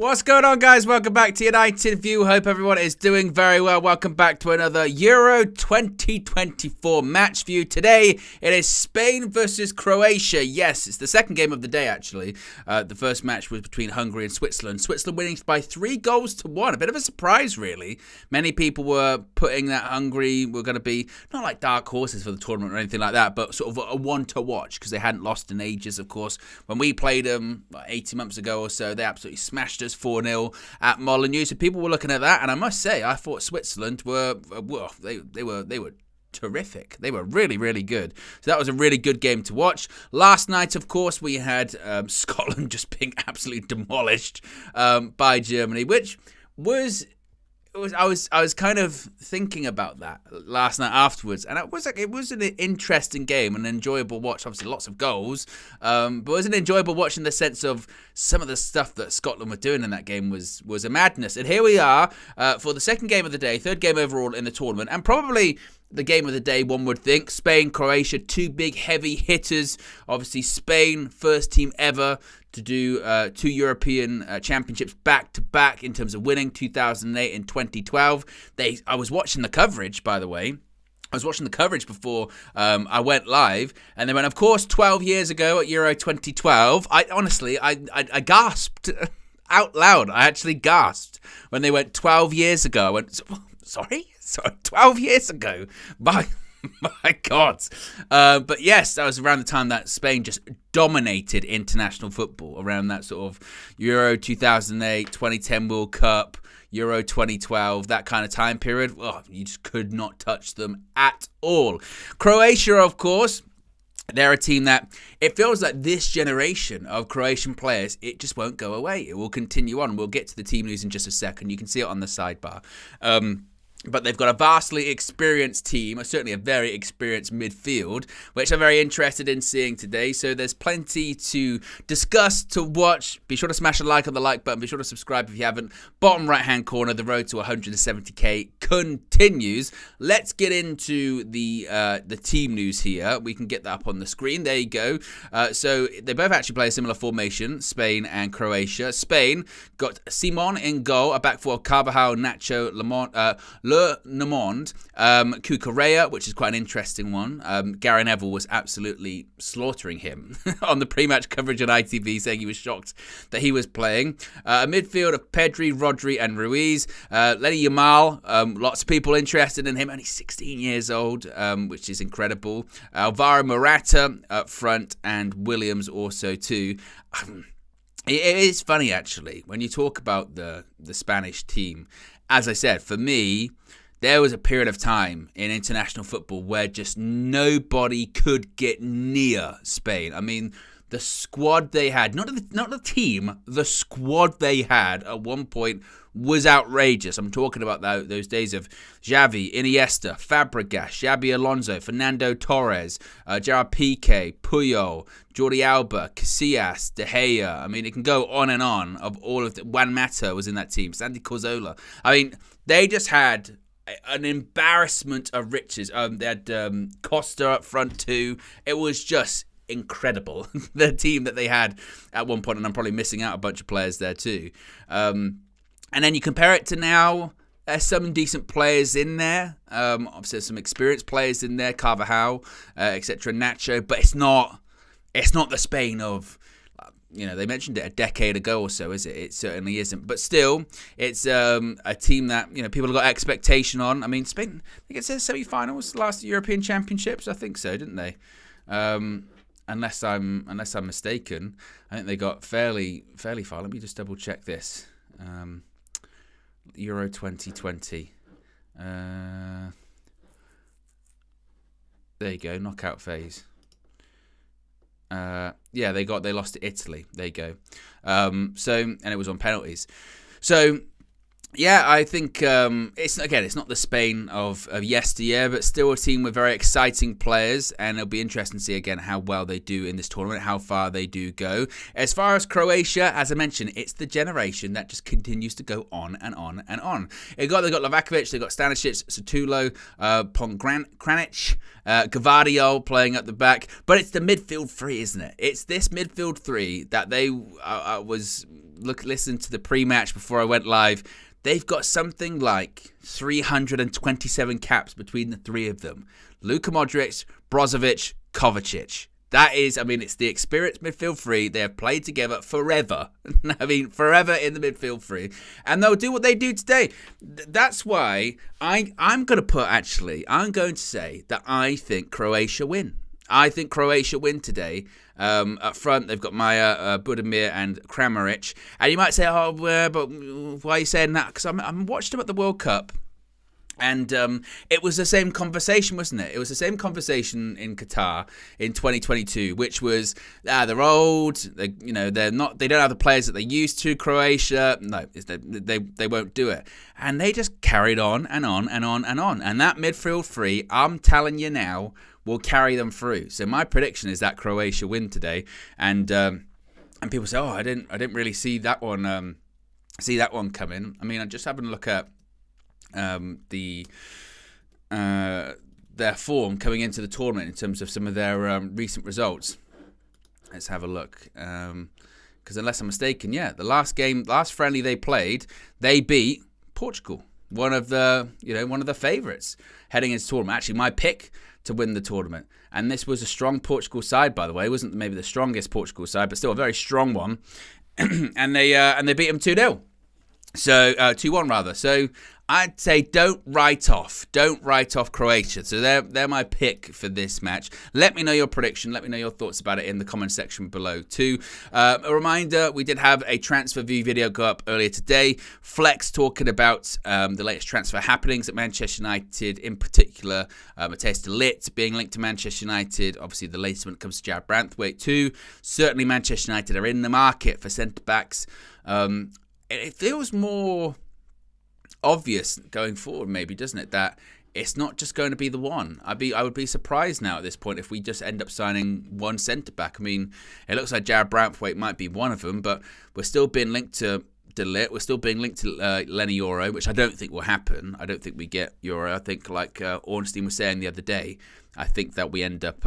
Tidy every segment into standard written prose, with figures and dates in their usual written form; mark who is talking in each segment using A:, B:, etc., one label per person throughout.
A: What's going on, guys? Welcome back to United View. Hope everyone is doing very well. Welcome back to another Euro 2024 match view. Today, it is Spain versus Croatia. Yes, it's the second game of the day, actually. The first match was between Hungary and Switzerland. Switzerland winning by 3-1. A bit of a surprise, really. Many people were putting that Hungary were going to be, not like dark horses for the tournament or anything like that, but sort of a one to watch because they hadn't lost in ages, of course. When we played them 80 months ago or so, they absolutely smashed us 4-0 at Molineux. So people were looking at that, and I must say, I thought Switzerland were they were terrific. They were really, really good. So that was a really good game to watch. Last night, of course, we had Scotland just being absolutely demolished by Germany, which was. I was kind of thinking about that last night afterwards, and it was an interesting game, an enjoyable watch. Obviously, lots of goals, but it was an enjoyable watch in the sense of some of the stuff that Scotland were doing in that game was a madness. And here we are for the second game of the day, third game overall in the tournament, and probably the game of the day, one would think. Spain, Croatia, two big heavy hitters. Obviously, Spain, first team ever to do two European championships back-to-back in terms of winning, 2008 and 2012. I was watching the coverage, by the way. I was watching the coverage before I went live, and they went, of course, 12 years ago at Euro 2012. I gasped out loud. I actually gasped when they went 12 years ago. I went, sorry, 12 years ago. My God. But yes, that was around the time that Spain just dominated international football, around that sort of Euro 2008, 2010 World Cup, Euro 2012, that kind of time period. Oh, you just could not touch them at all. Croatia, of course, they're a team that it feels like this generation of Croatian players, it just won't go away. It will continue on. We'll get to the team news in just a second. You can see it on the sidebar. But they've got a vastly experienced team, certainly a very experienced midfield, which I'm very interested in seeing today. So there's plenty to discuss, to watch. Be sure to smash a like on the like button. Be sure to subscribe if you haven't. Bottom right-hand corner, the road to 170k continues. Let's get into the team news here. We can get that up on the screen. There you go. So they both actually play a similar formation, Spain and Croatia. Spain got Simon in goal, a back four, Carvajal, Nacho, Le Normand, Cucurella, which is quite an interesting one. Gary Neville was absolutely slaughtering him on the pre-match coverage on ITV, saying he was shocked that he was playing. A midfield of Pedri, Rodri and Ruiz. Lenny Yamal, lots of people interested in him, only 16 years old, which is incredible. Alvaro Morata up front, and Williams also too. It is funny, actually, when you talk about the Spanish team. As I said, for me, there was a period of time in international football where just nobody could get near Spain. I mean, the squad they had, not the team, the squad they had at one point was outrageous. I'm talking about those days of Xavi, Iniesta, Fabregas, Xabi Alonso, Fernando Torres, Gerard Piqué, Puyol, Jordi Alba, Casillas, De Gea. I mean, it can go on and on. Of all of Juan Mata was in that team, Santi Cazorla. I mean, they just had an embarrassment of riches. They had Costa up front too. It was just incredible, the team that they had at one point, and I'm probably missing out a bunch of players there too. And then you compare it to now, there's some decent players in there. Obviously, there's some experienced players in there, Carvajal, etc., Nacho, but it's not the Spain of, they mentioned it a decade ago or so, is it? It certainly isn't. But still, it's a team that, people have got expectation on. I mean, Spain, they get to the semi-finals last European Championships, I think so, didn't they? Unless I'm mistaken, I think they got fairly far. Let me just double check this. Euro 2020. There you go, knockout phase. They lost to Italy. There you go. And it was on penalties. So yeah, I think it's not the Spain of yesteryear, but still a team with very exciting players, and it'll be interesting to see again how well they do in this tournament, how far they do go. As far as Croatia, as I mentioned, it's the generation that just continues to go on and on and on. They got Lovakovic, they got Stanisic, Satulo, Pogranic, Gvardiol playing at the back, but it's the midfield three, isn't it? It's this midfield three that they was listen to the pre-match before I went live. They've got something like 327 caps between the three of them. Luka Modric, Brozovic, Kovacic. That is, it's the experienced midfield three. They have played together forever. Forever in the midfield three. And they'll do what they do today. That's why I'm going to say that I think Croatia win. I think Croatia win today. Up front, they've got Maya, Budimir, and Kramaric. And you might say, but why are you saying that? Because I watched them at the World Cup. And it was the same conversation, wasn't it? It was the same conversation in Qatar in 2022, which was, they're old, they don't have the players that they used to. Croatia, no, they won't do it. And they just carried on and on and on and on. And that midfield three, I'm telling you now, will carry them through. So my prediction is that Croatia win today. And people say, I didn't really see that one coming. I'm just having a look at their form coming into the tournament in terms of some of their recent results. Let's have a look. Because unless I'm mistaken, the last friendly they played, they beat Portugal, one of the favourites heading into the tournament. Actually, my pick to win the tournament. And this was a strong Portugal side, by the way. It wasn't maybe the strongest Portugal side, but still a very strong one. and they beat them 2-0. So 2-1 rather. So I'd say don't write off Croatia. So they're my pick for this match. Let me know your prediction. Let me know your thoughts about it in the comment section below too. A reminder, we did have a transfer view video go up earlier today. Flex talking about the latest transfer happenings at Manchester United, in particular Matthijs de Ligt being linked to Manchester United. Obviously the latest when it comes to Jared Branthwaite too. Certainly Manchester United are in the market for centre-backs. It feels more obvious going forward, maybe, doesn't it, that it's not just going to be the one. I would be surprised now at this point if we just end up signing one centre-back. It looks like Jared Branthwaite might be one of them, but we're still being linked to De Ligt. We're still being linked to Lenny Euro, which I don't think will happen. I don't think we get Euro. I think, like Ornstein was saying the other day, I think that we end up...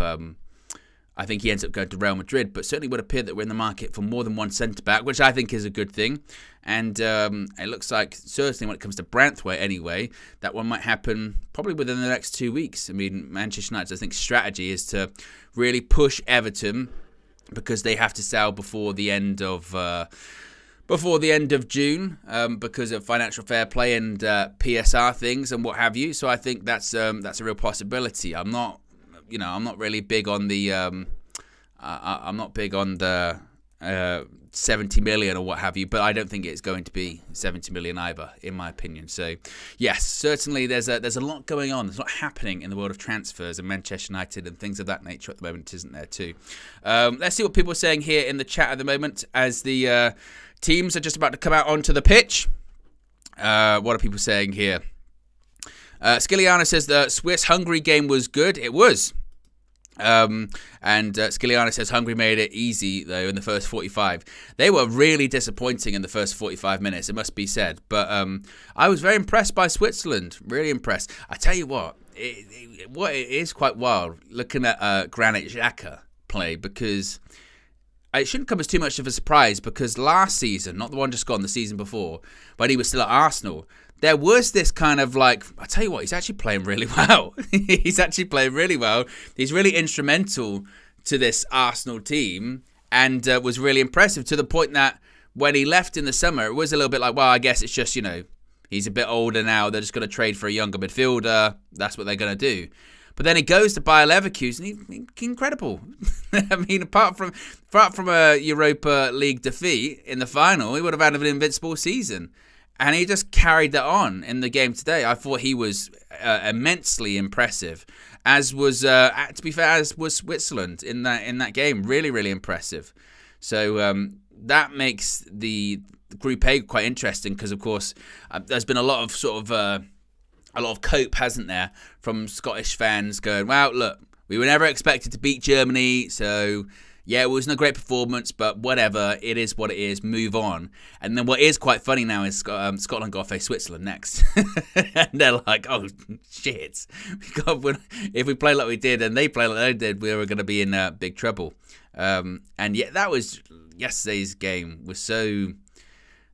A: I think he ends up going to Real Madrid, but certainly would appear that we're in the market for more than one centre-back, which I think is a good thing. And it looks like, certainly when it comes to Branthwaite anyway, that one might happen probably within the next 2 weeks. Manchester United's, I think, strategy is to really push Everton because they have to sell before the end of June because of financial fair play and PSR things and what have you. So I think that's a real possibility. I'm not really big on the. I'm not big on the 70 million or what have you, but I don't think it's going to be 70 million either, in my opinion. So, yes, certainly there's a lot going on. There's a lot happening in the world of transfers and Manchester United and things of that nature at the moment, isn't there too? Let's see what people are saying here in the chat at the moment as the teams are just about to come out onto the pitch. What are people saying here? Skiliana says the Swiss-Hungary game was good. It was. And Skiliana says Hungary made it easy, though, in the first 45. They were really disappointing in the first 45 minutes, it must be said. But I was very impressed by Switzerland. Really impressed. I tell you what, it is quite wild looking at Granit Xhaka play, because it shouldn't come as too much of a surprise, because last season, not the one just gone, the season before, when he was still at Arsenal, there was this kind of like, I tell you what, he's actually playing really well. He's actually playing really well. He's really instrumental to this Arsenal team and was really impressive, to the point that when he left in the summer, it was a little bit like, well, I guess it's just, he's a bit older now. They're just going to trade for a younger midfielder. That's what they're going to do. But then he goes to Bayer Leverkusen. He's incredible. Apart from a Europa League defeat in the final, he would have had an invincible season. And he just carried that on in the game today. I thought he was immensely impressive, as was, to be fair, as was Switzerland in that game. Really, really impressive. So that makes the Group A quite interesting, because, of course, there's been a lot of cope, hasn't there, from Scottish fans going, well, look, we were never expected to beat Germany, so yeah, it wasn't a great performance, but whatever, it is what it is, move on. And then what is quite funny now is Scotland got to face Switzerland next. And they're like, oh, shit. If we play like we did and they play like they did, we were going to be in big trouble. And yet that was, yesterday's game was so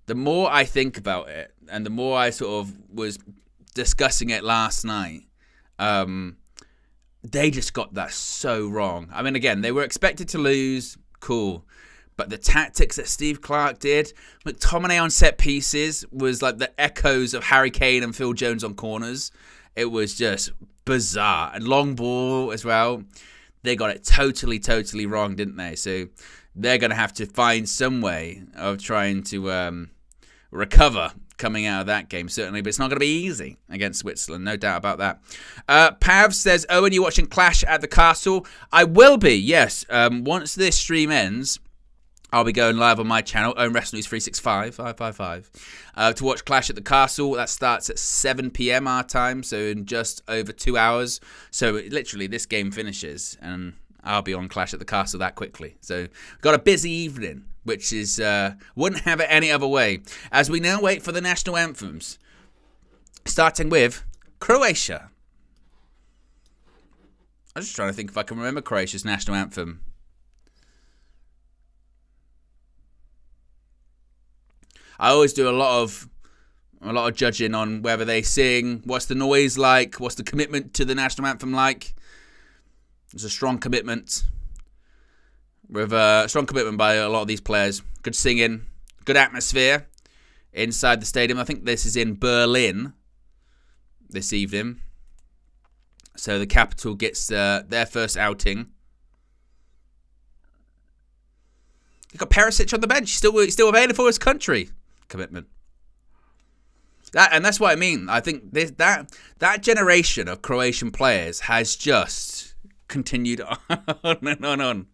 A: the more I think about it, and the more I sort of was discussing it last night, they just got that so wrong. I mean, again, they were expected to lose, cool. But the tactics that Steve Clark did, McTominay on set pieces was like the echoes of Harry Kane and Phil Jones on corners. It was just bizarre. And long ball as well. They got it totally wrong, didn't they? So they're going to have to find some way of trying to recover coming out of that game, certainly. But it's not going to be easy against Switzerland, no doubt about that. Pav says, Owen, you watching Clash at the Castle? I will be, yes. Once this stream ends, I'll be going live on my channel, Owen Wrestling News 555, to watch Clash at the Castle. That starts at 7 p.m. our time, so in just over 2 hours. So literally, this game finishes, and I'll be on Clash at the Castle that quickly. So we've got a busy evening, which is wouldn't have it any other way. As we now wait for the national anthems, starting with Croatia. I'm just trying to think if I can remember Croatia's national anthem. I always do a lot of judging on whether they sing, what's the noise like, what's the commitment to the national anthem like. There's a strong commitment with strong commitment by a lot of these players. Good singing, good atmosphere inside the stadium. I think this is in Berlin this evening, so the capital gets their first outing. You've got Perisic on the bench, still available for his country. Commitment. That's what I mean. I think that generation of Croatian players has just continued on and on.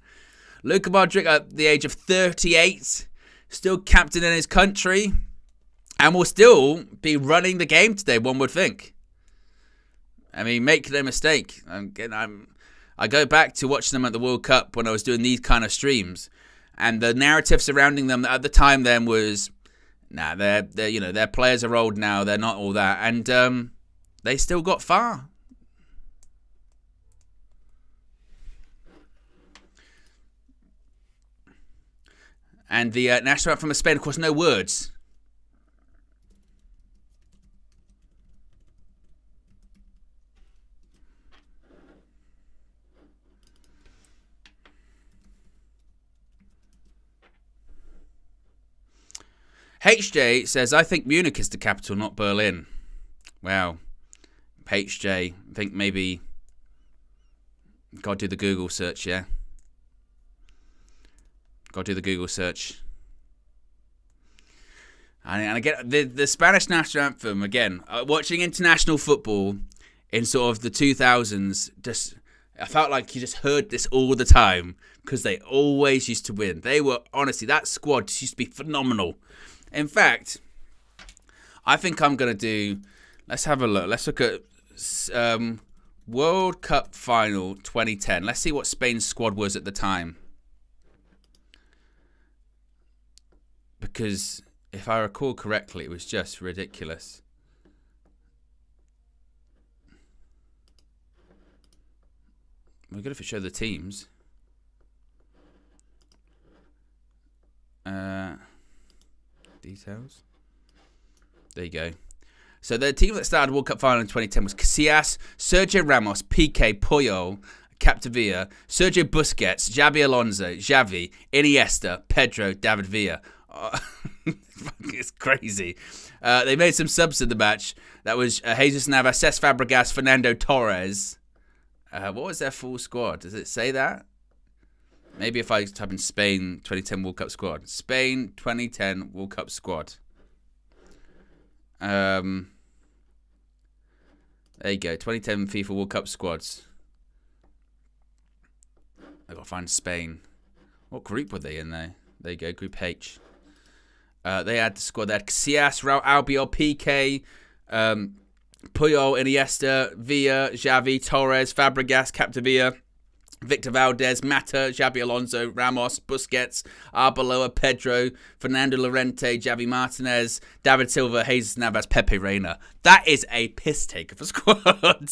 A: Luka Modric at the age of 38, still captain in his country, and will still be running the game today, one would think. I mean, make no mistake. I go back to watching them at the World Cup when I was doing these kind of streams, and the narrative surrounding them at the time then was, their players are old now. They're not all that, and they still got far. And the national anthem of Spain, of course, no words. HJ says, I think Munich is the capital, not Berlin. Wow. HJ, I think maybe got to do the Google search, yeah? Got to do the Google search. And again, the Spanish national anthem, again, watching international football in sort of the 2000s, I felt like you just heard this all the time because they always used to win. They were, honestly, that squad used to be phenomenal. In fact, I think I'm going to do, let's have a look. Let's look at World Cup Final 2010. Let's see what Spain's squad was at the time. Because if I recall correctly, it was just ridiculous. We're good if it show the teams. Details. There you go. So the team that started World Cup final in 2010 was Casillas, Sergio Ramos, Piqué, Puyol, Capdevila, Sergio Busquets, Xabi Alonso, Xavi, Iniesta, Pedro, David Villa. It's crazy. They made some subs in the match. That was Jesus Navas, Cesc Fabregas, Fernando Torres. What was their full squad? Does it say that? Maybe if I type in Spain 2010 World Cup squad. Spain 2010 World Cup squad. There you go. 2010 FIFA World Cup squads. I've got to find Spain. What group were they in there? There you go. Group H. They had the squad. They had Casillas, Raul Albiol, Piqué, Puyol, Iniesta, Villa, Xavi, Torres, Fabregas, Capdevila, Victor Valdez, Mata, Xabi Alonso, Ramos, Busquets, Arbeloa, Pedro, Fernando Llorente, Javi Martinez, David Silva, Jesus Navas, Pepe Reina. That is a piss take of a squad.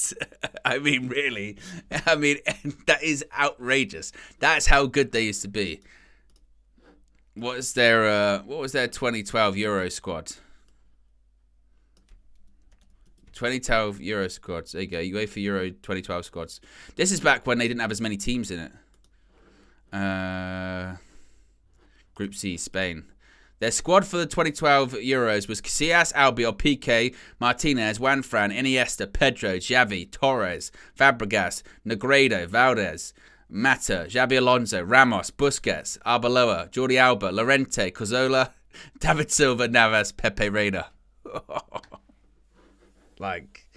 A: I mean, really. I mean, that is outrageous. That's how good they used to be. what was their 2012 Euro squad? 2012 Euro squads. There you go. UEFA Euro 2012 squads. This is back when they didn't have as many teams in it. Group C, Spain. Their squad for the 2012 Euros was Casillas, Albiol, Piqué, Martinez, Juanfran, Iniesta, Pedro, Xavi, Torres, Fabregas, Negredo, Valdez, Mata, Xabi Alonso, Ramos, Busquets, Arbeloa, Jordi Alba, Llorente, Cazorla, David Silva, Navas, Pepe Reina. Like,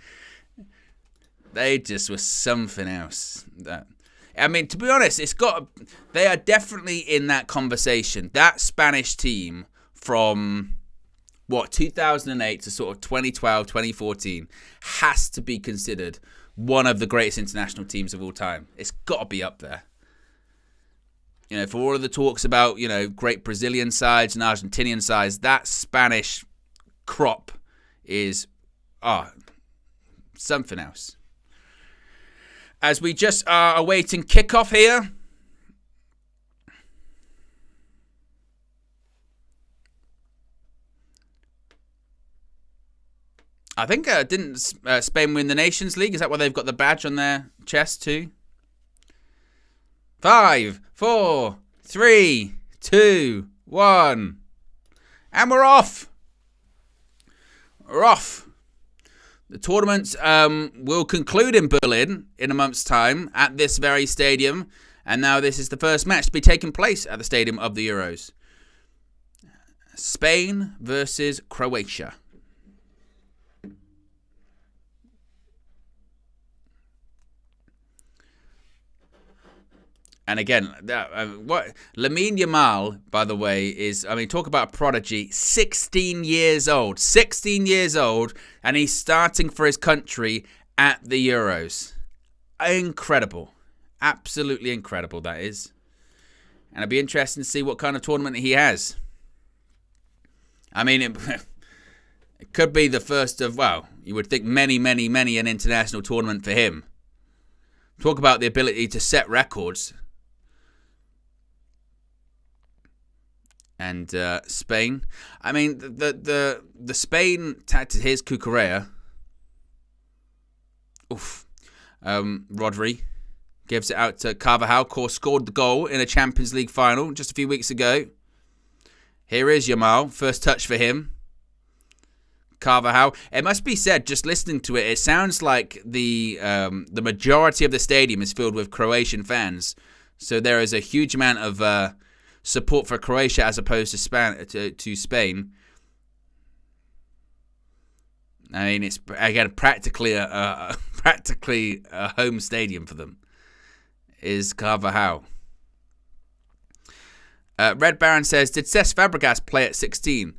A: they just were something else. I mean, to be honest, they are definitely in that conversation. That Spanish team from, 2008 to sort of 2012, 2014 has to be considered one of the greatest international teams of all time. It's got to be up there. You know, for all of the talks about, great Brazilian sides and Argentinian sides, that Spanish crop is something else. As we just are awaiting kickoff here. I think didn't Spain win the Nations League? Is that why they've got the badge on their chest too? 5, 4, 3, 2, 1. And we're off. We're off. The tournament will conclude in Berlin in a month's time at this very stadium. And now this is the first match to be taking place at the Stadium of the Euros. Spain versus Croatia. And again, what Lamine Yamal, by the way, is, talk about a prodigy, 16 years old. 16 years old, and he's starting for his country at the Euros. Incredible. Absolutely incredible, that is. And it'll be interesting to see what kind of tournament he has. It could be the first of, you would think many an international tournament for him. Talk about the ability to set records. And Spain, the Spain tactic, here's Cucurella. Rodri gives it out to Carvajal. Of course, scored the goal in a Champions League final just a few weeks ago. Here is Yamal, first touch for him. Carvajal. It must be said, just listening to it, it sounds like the majority of the stadium is filled with Croatian fans. So there is a huge amount of support for Croatia as opposed to Spain. It's again practically a home stadium for them. Is Carvajal. Red Baron says, did Cesc Fabregas play at 16?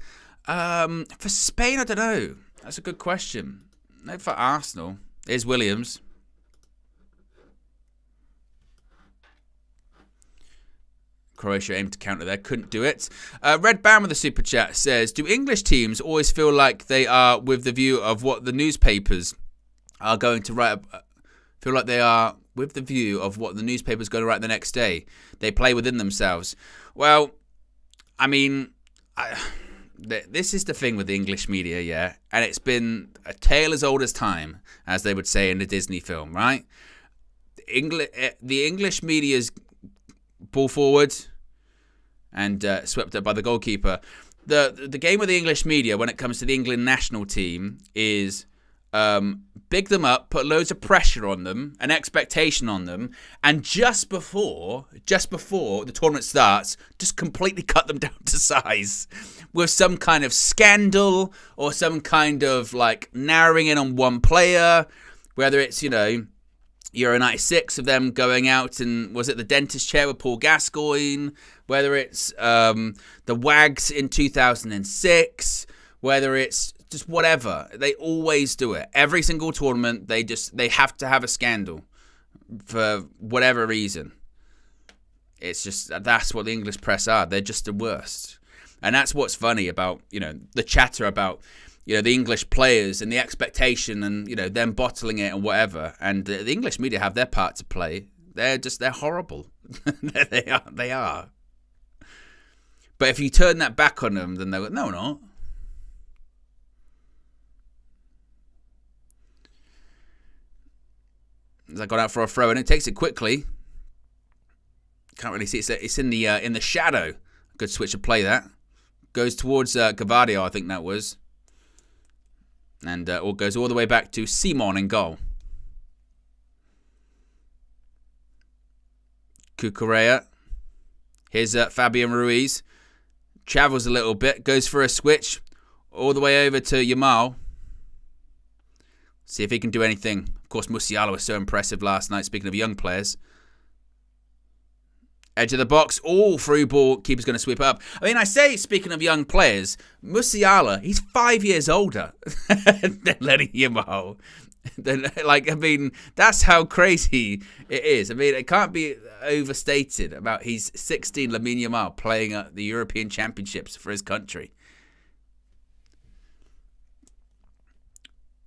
A: For Spain, I don't know. That's a good question. No, for Arsenal. Here's Williams. Croatia aimed to counter there, couldn't do it. Red Bam with the super chat says, do English teams always feel like they are with the view of what the newspapers are going to write? Feel like they are with the view of what the newspapers going to write the next day? They play within themselves. Well, this is the thing with the English media, yeah? And it's been a tale as old as time, as they would say in the Disney film, right? The English media's ball forward and swept up by the goalkeeper. The game with the English media when it comes to the England national team is big them up, put loads of pressure on them, an expectation on them, and just before the tournament starts, just completely cut them down to size with some kind of scandal or some kind of narrowing in on one player, whether it's, Euro 96 of them going out and was it the dentist chair with Paul Gascoigne, whether it's the Wags in 2006, whether it's just whatever. They always do it. Every single tournament, they have to have a scandal for whatever reason. It's just, that's what the English press are. They're just the worst. And that's what's funny about, the chatter about, the English players and the expectation and, them bottling it and whatever. And the English media have their part to play. They're horrible. They are. But if you turn that back on them, then they'll go, no, we're not. As I got out for a throw, and it takes it quickly. Can't really see it. It's in the shadow. Good switch of play, that. Goes towards Gavadio, I think that was. And goes all the way back to Simon in goal. Cucurella. Here's Fabian Ruiz. Travels a little bit. Goes for a switch. All the way over to Yamal. See if he can do anything. Of course, Musiala was so impressive last night, speaking of young players. Edge of the box. Oh, through ball. Keeper's going to sweep up. I mean, I say, speaking of young players, Musiala, he's 5 years older than Lenny Yamal. That's how crazy it is. I mean, it can't be overstated about he's 16, Lamine Yamal, playing at the European Championships for his country.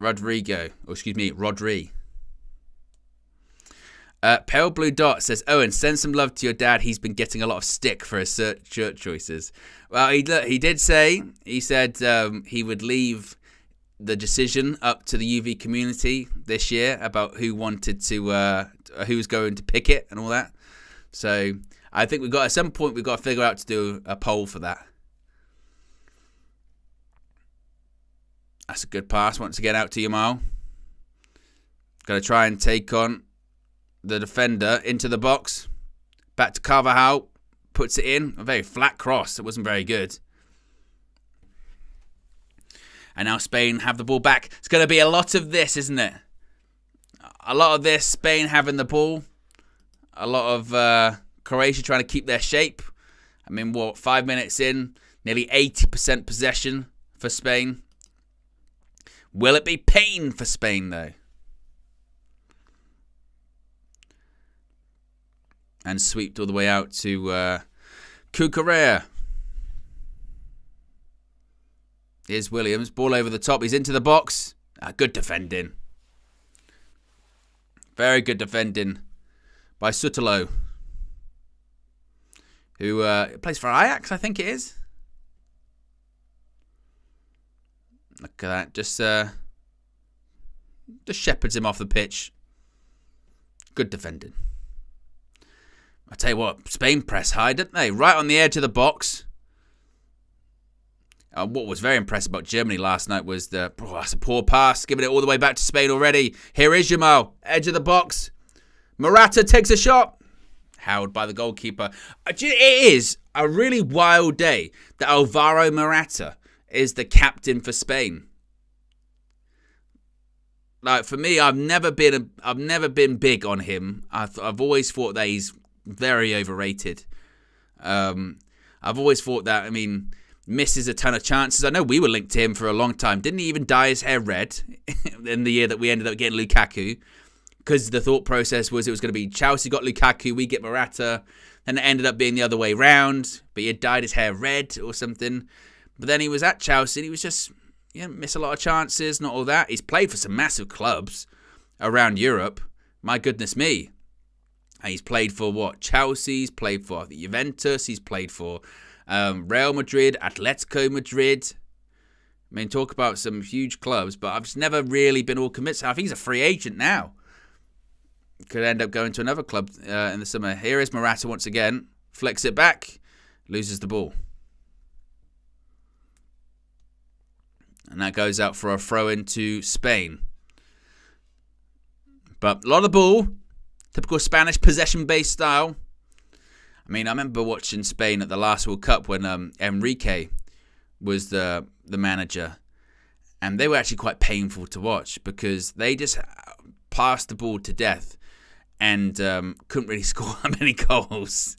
A: Rodri. Pale Blue Dot says, Owen, send some love to your dad. He's been getting a lot of stick for his shirt choices. Well, he did say, he said he would leave the decision up to the UV community this year about who wanted to, who's going to pick it and all that. So I think at some point we've got to figure out to do a poll for that. That's a good pass once again out to Yamal. Going to try and take on the defender into the box. Back to Carvajal. Puts it in. A very flat cross. It wasn't very good. And now Spain have the ball back. It's going to be a lot of this, isn't it? A lot of this. Spain having the ball. A lot of Croatia trying to keep their shape. I mean, 5 minutes in. Nearly 80% possession for Spain. Will it be pain for Spain, though? And sweeped all the way out to Cucurella. Here's Williams. Ball over the top. He's into the box. Good defending. Very good defending by Sutalo. Who plays for Ajax, I think it is. Look at that. Just shepherds him off the pitch. Good defending. I tell you what, Spain press high, didn't they? Right on the edge of the box. What was very impressive about Germany last night was that's a poor pass. Giving it all the way back to Spain already. Here is Yamal. Edge of the box. Morata takes a shot. Held by the goalkeeper. It is a really wild day that Alvaro Morata is the captain for Spain. Like, for me, I've never been big on him. I've always thought that he's very overrated. I've always thought that, I mean, misses a ton of chances. I know we were linked to him for a long time. Didn't he even dye his hair red in the year that we ended up getting Lukaku? Because the thought process was it was going to be Chelsea got Lukaku, we get Morata. And it ended up being the other way round. But he had dyed his hair red or something. But then he was at Chelsea and he was just, miss a lot of chances, not all that. He's played for some massive clubs around Europe. My goodness me. And he's played for Chelsea, he's played for Juventus, he's played for Real Madrid, Atletico Madrid. I mean, talk about some huge clubs, but I've just never really been all convinced. I think he's a free agent now. Could end up going to another club in the summer. Here is Morata once again. Flicks it back. Loses the ball. And that goes out for a throw into Spain. But a lot of ball. Typical Spanish possession-based style. I mean, I remember watching Spain at the last World Cup when Enrique was the manager. And they were actually quite painful to watch because they just passed the ball to death and couldn't really score many goals.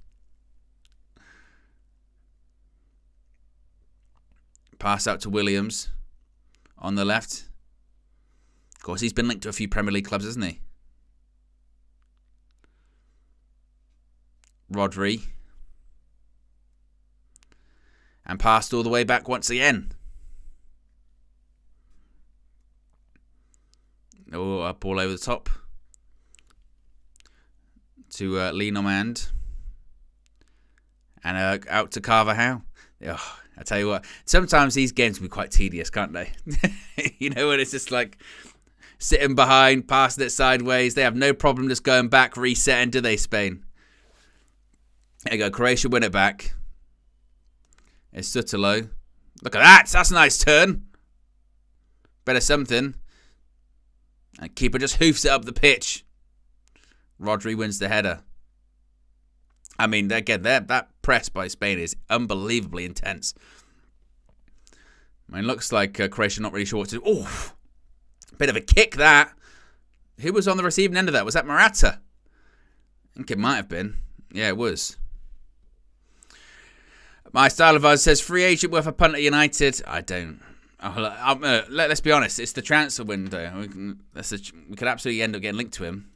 A: Pass out to Williams on the left. Of course, he's been linked to a few Premier League clubs, hasn't he? Rodri. And passed all the way back once again. Oh, up all over the top. To Lenormand. And out to Carvajal. Oh, I tell you what, sometimes these games can be quite tedious, can't they? You know, when it's just like sitting behind, passing it sideways. They have no problem just going back, resetting, do they, Spain? There you go, Croatia win it back. It's Sutalo. Look at that, that's a nice turn. Better something. And keeper just hoofs it up the pitch. Rodri wins the header. I mean, again, that press by Spain is unbelievably intense. I mean, looks like Croatia not really sure what to do. Oh, bit of a kick that. Who was on the receiving end of that? Was that Morata? I think it might have been. Yeah, it was. My Style of Us says, free agent worth a punt at United. I don't. Let's be honest. It's the transfer window. We could absolutely end up getting linked to him.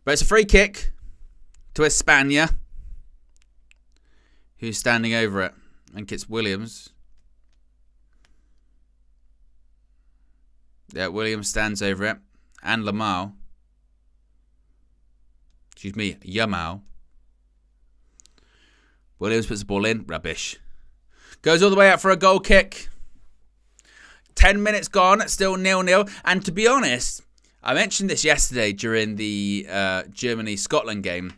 A: But it's a free kick to Espana, who's standing over it. I think it's Williams. Yeah, Williams stands over it. And Yamal. Williams puts the ball in. Rubbish. Goes all the way out for a goal kick. 10 minutes gone. Still 0-0. And to be honest, I mentioned this yesterday during the Germany-Scotland game.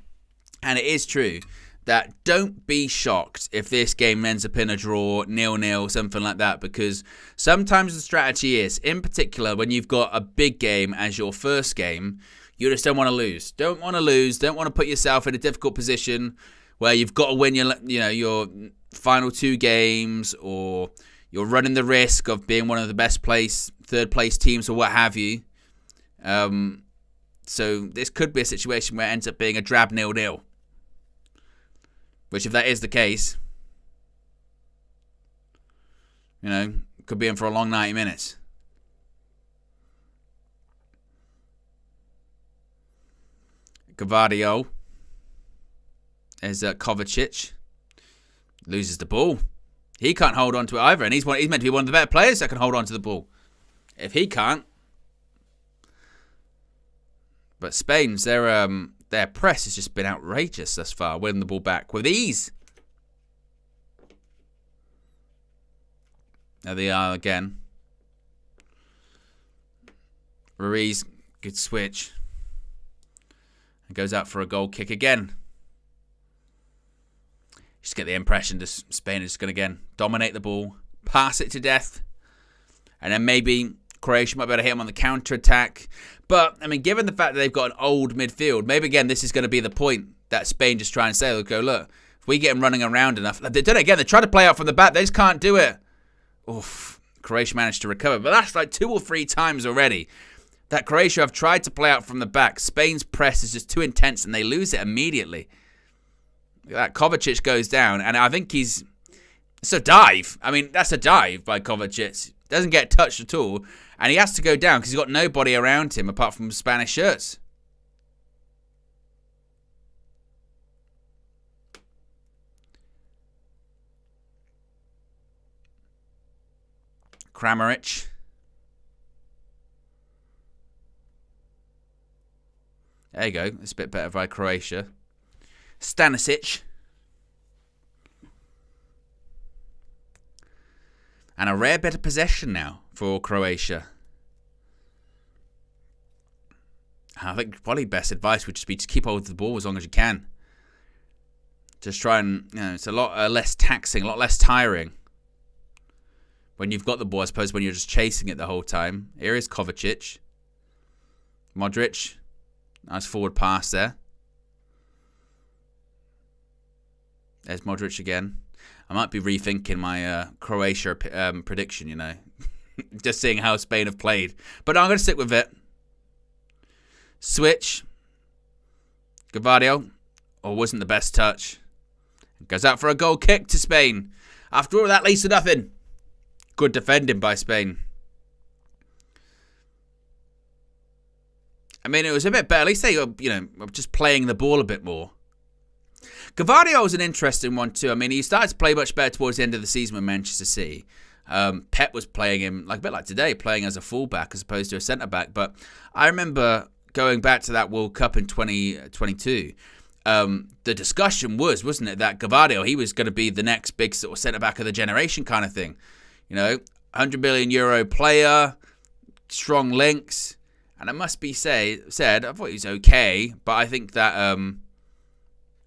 A: And it is true that don't be shocked if this game ends up in a draw, 0-0, something like that, because sometimes the strategy is, in particular, when you've got a big game as your first game, you just don't want to lose. Don't want to put yourself in a difficult position where you've got to win your final two games, or you're running the risk of being one of the best place, third place teams or what have you. So this could be a situation where it ends up being a drab 0-0. Which, if that is the case, could be in for a long 90 minutes. Gavardio. There's Kovacic. Loses the ball. He can't hold on to it either, and he's meant to be one of the better players that can hold on to the ball. If he can't. But Spain's, their press has just been outrageous thus far, winning the ball back with ease. There they are again. Ruiz, good switch. And goes out for a goal kick again. Just get the impression that Spain is going to, again, dominate the ball, pass it to death, and then maybe Croatia might be able to hit them on the counter-attack. But, I mean, given the fact that they've got an old midfield, maybe, again, this is going to be the point that Spain just try and say. They'll go, look, if we get them running around enough. They've done it again. They try to play out from the back. They just can't do it. Oof. Croatia managed to recover. But that's like 2 or 3 times already that Croatia have tried to play out from the back. Spain's press is just too intense, and they lose it immediately. That Kovacic goes down, and I think it's a dive. I mean, that's a dive by Kovacic. Doesn't get touched at all. And he has to go down because he's got nobody around him apart from Spanish shirts. Kramaric. There you go. It's a bit better by Croatia. Stanisic. And a rare bit of possession now for Croatia. And I think probably best advice would just be to keep hold of the ball as long as you can. Just try and, it's a lot less taxing, a lot less tiring when you've got the ball, I suppose, when you're just chasing it the whole time. Here is Kovacic. Modric. Nice forward pass there. There's Modric again. I might be rethinking my Croatia prediction, Just seeing how Spain have played. But I'm going to stick with it. Switch. Gavardio. Wasn't the best touch. Goes out for a goal kick to Spain. After all that, leads to nothing. Good defending by Spain. I mean, it was a bit better. At least they were, just playing the ball a bit more. Gvardio's an interesting one too. I mean, he started to play much better towards the end of the season with Manchester City. Pep was playing him like a bit like today, playing as a fullback as opposed to a centre-back. But I remember going back to that World Cup in 2022, the discussion wasn't it, that Gvardio, he was going to be the next big sort of centre-back of the generation kind of thing. You know, €100 million player, strong links. And it must be said, I thought he was okay, but I think that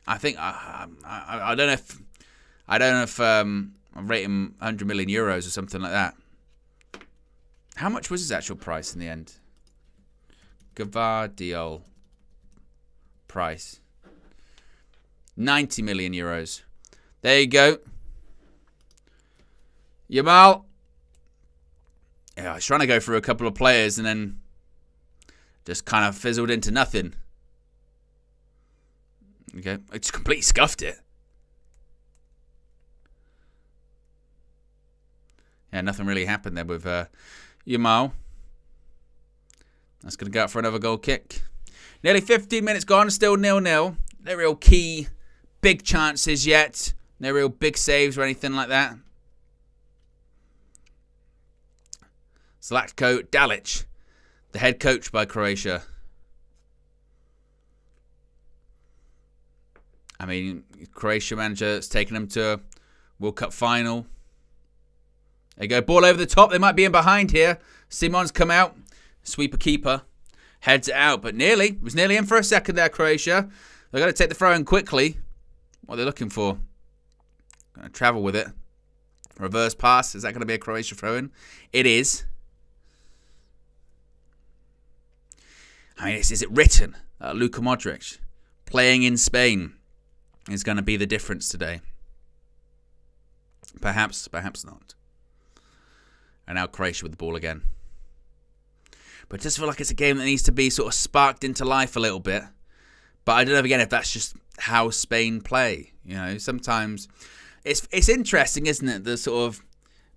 A: I don't know if I rate him €100 million or something like that. How much was his actual price in the end? Gvardiol price, €90 million. There you go. Yamal. Yeah, I was trying to go through a couple of players and then just kind of fizzled into nothing. Okay, I just completely scuffed it. Yeah, nothing really happened there with Yamal. That's going to go out for another goal kick. Nearly 15 minutes gone, still 0-0. No real key big chances yet. No real big saves or anything like that. Zlatko Dalic, the head coach by Croatia. I mean, Croatia manager has taken them to a World Cup final. There you go, ball over the top. They might be in behind here. Simon's come out. Sweeper keeper. Heads it out, but nearly. Was nearly in for a second there, Croatia. They've got to take the throw in quickly. What are they looking for? Going to travel with it. Reverse pass. Is that going to be a Croatia throw in? It is. I mean, is it written? Luka Modric playing in Spain is going to be the difference today. Perhaps, perhaps not. And now Croatia with the ball again. But it does feel like it's a game that needs to be sort of sparked into life a little bit. But I don't know, again, if that's just how Spain play. You know, sometimes it's interesting, isn't it? The sort of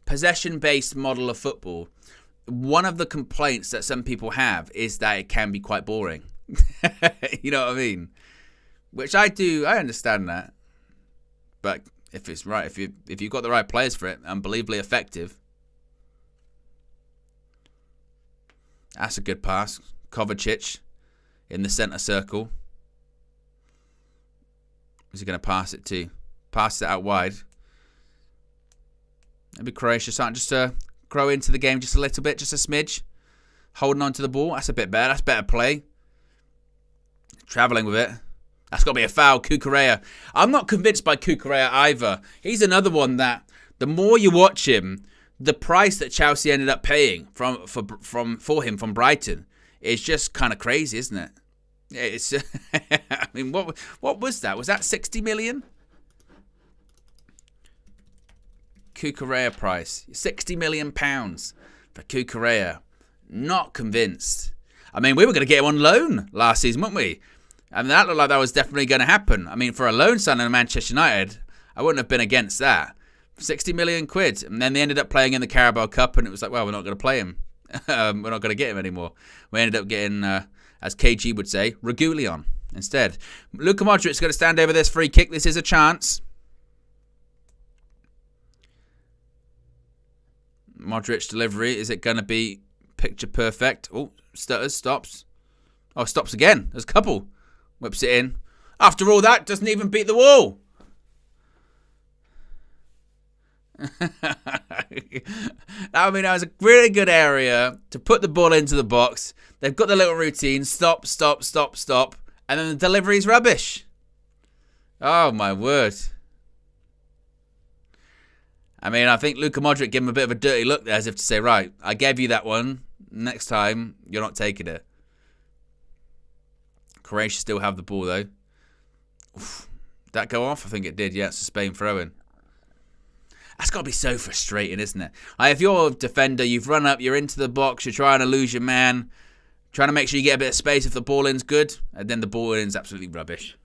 A: possession-based model of football. One of the complaints that some people have is that it can be quite boring. You know what I mean? Which I understand that. But if it's right, if you've got the right players for it, unbelievably effective. That's a good pass. Kovacic in the centre circle. Who's he going to pass it to? Pass it out wide. Maybe Croatia starting just to grow into the game just a little bit, just a smidge. Holding on to the ball. That's a bit better. That's better play. Travelling with it. That's got to be a foul. Cucurella. I'm not convinced by Cucurella either. He's another one that the more you watch him, the price that Chelsea ended up paying for him from Brighton is just kind of crazy, isn't it? It's. I mean, what was that? Was that 60 million? Cucurella price, £60 million for Cucurella. Not convinced. I mean, we were going to get him on loan last season, weren't we? And that looked like that was definitely going to happen. I mean, for a loan signing in Manchester United, I wouldn't have been against that. 60 million quid. And then they ended up playing in the Carabao Cup, and it was like, well, we're not going to play him. We're not going to get him anymore. We ended up getting, as KG would say, Regulion instead. Luka Modric is going to stand over this free kick. This is a chance. Modric delivery. Is it going to be picture perfect? Oh, stutters, stops. Oh, stops again. There's a couple. Whips it in. After all that, doesn't even beat the wall. I mean, that was a really good area to put the ball into the box. They've got the little routine. Stop, stop, stop, stop. And then the delivery's rubbish. Oh, my word. I mean, I think Luka Modric gave him a bit of a dirty look there, as if to say, right, I gave you that one. Next time, you're not taking it. Croatia still have the ball, though. Oof. Did that go off? I think it did, yeah. It's a Spain throw-in. That's got to be so frustrating, isn't it? If you're a defender, you've run up, you're into the box, you're trying to lose your man, trying to make sure you get a bit of space if the ball in's good, and then the ball in's absolutely rubbish.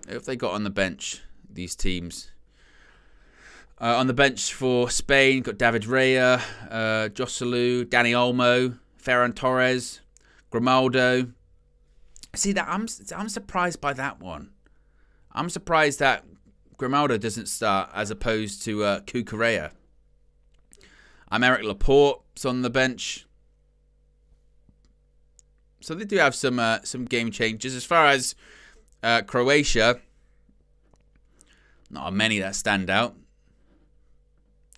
A: Who have they got on the bench, these teams? On the bench for Spain, got David Raya, Joselu, Dani Olmo, Ferran Torres, Grimaldo. See that I'm surprised by that one. I'm surprised that Grimaldo doesn't start as opposed to Cucurella. Eric Laporte's on the bench. So they do have some game changes. As far as Croatia, not many that stand out.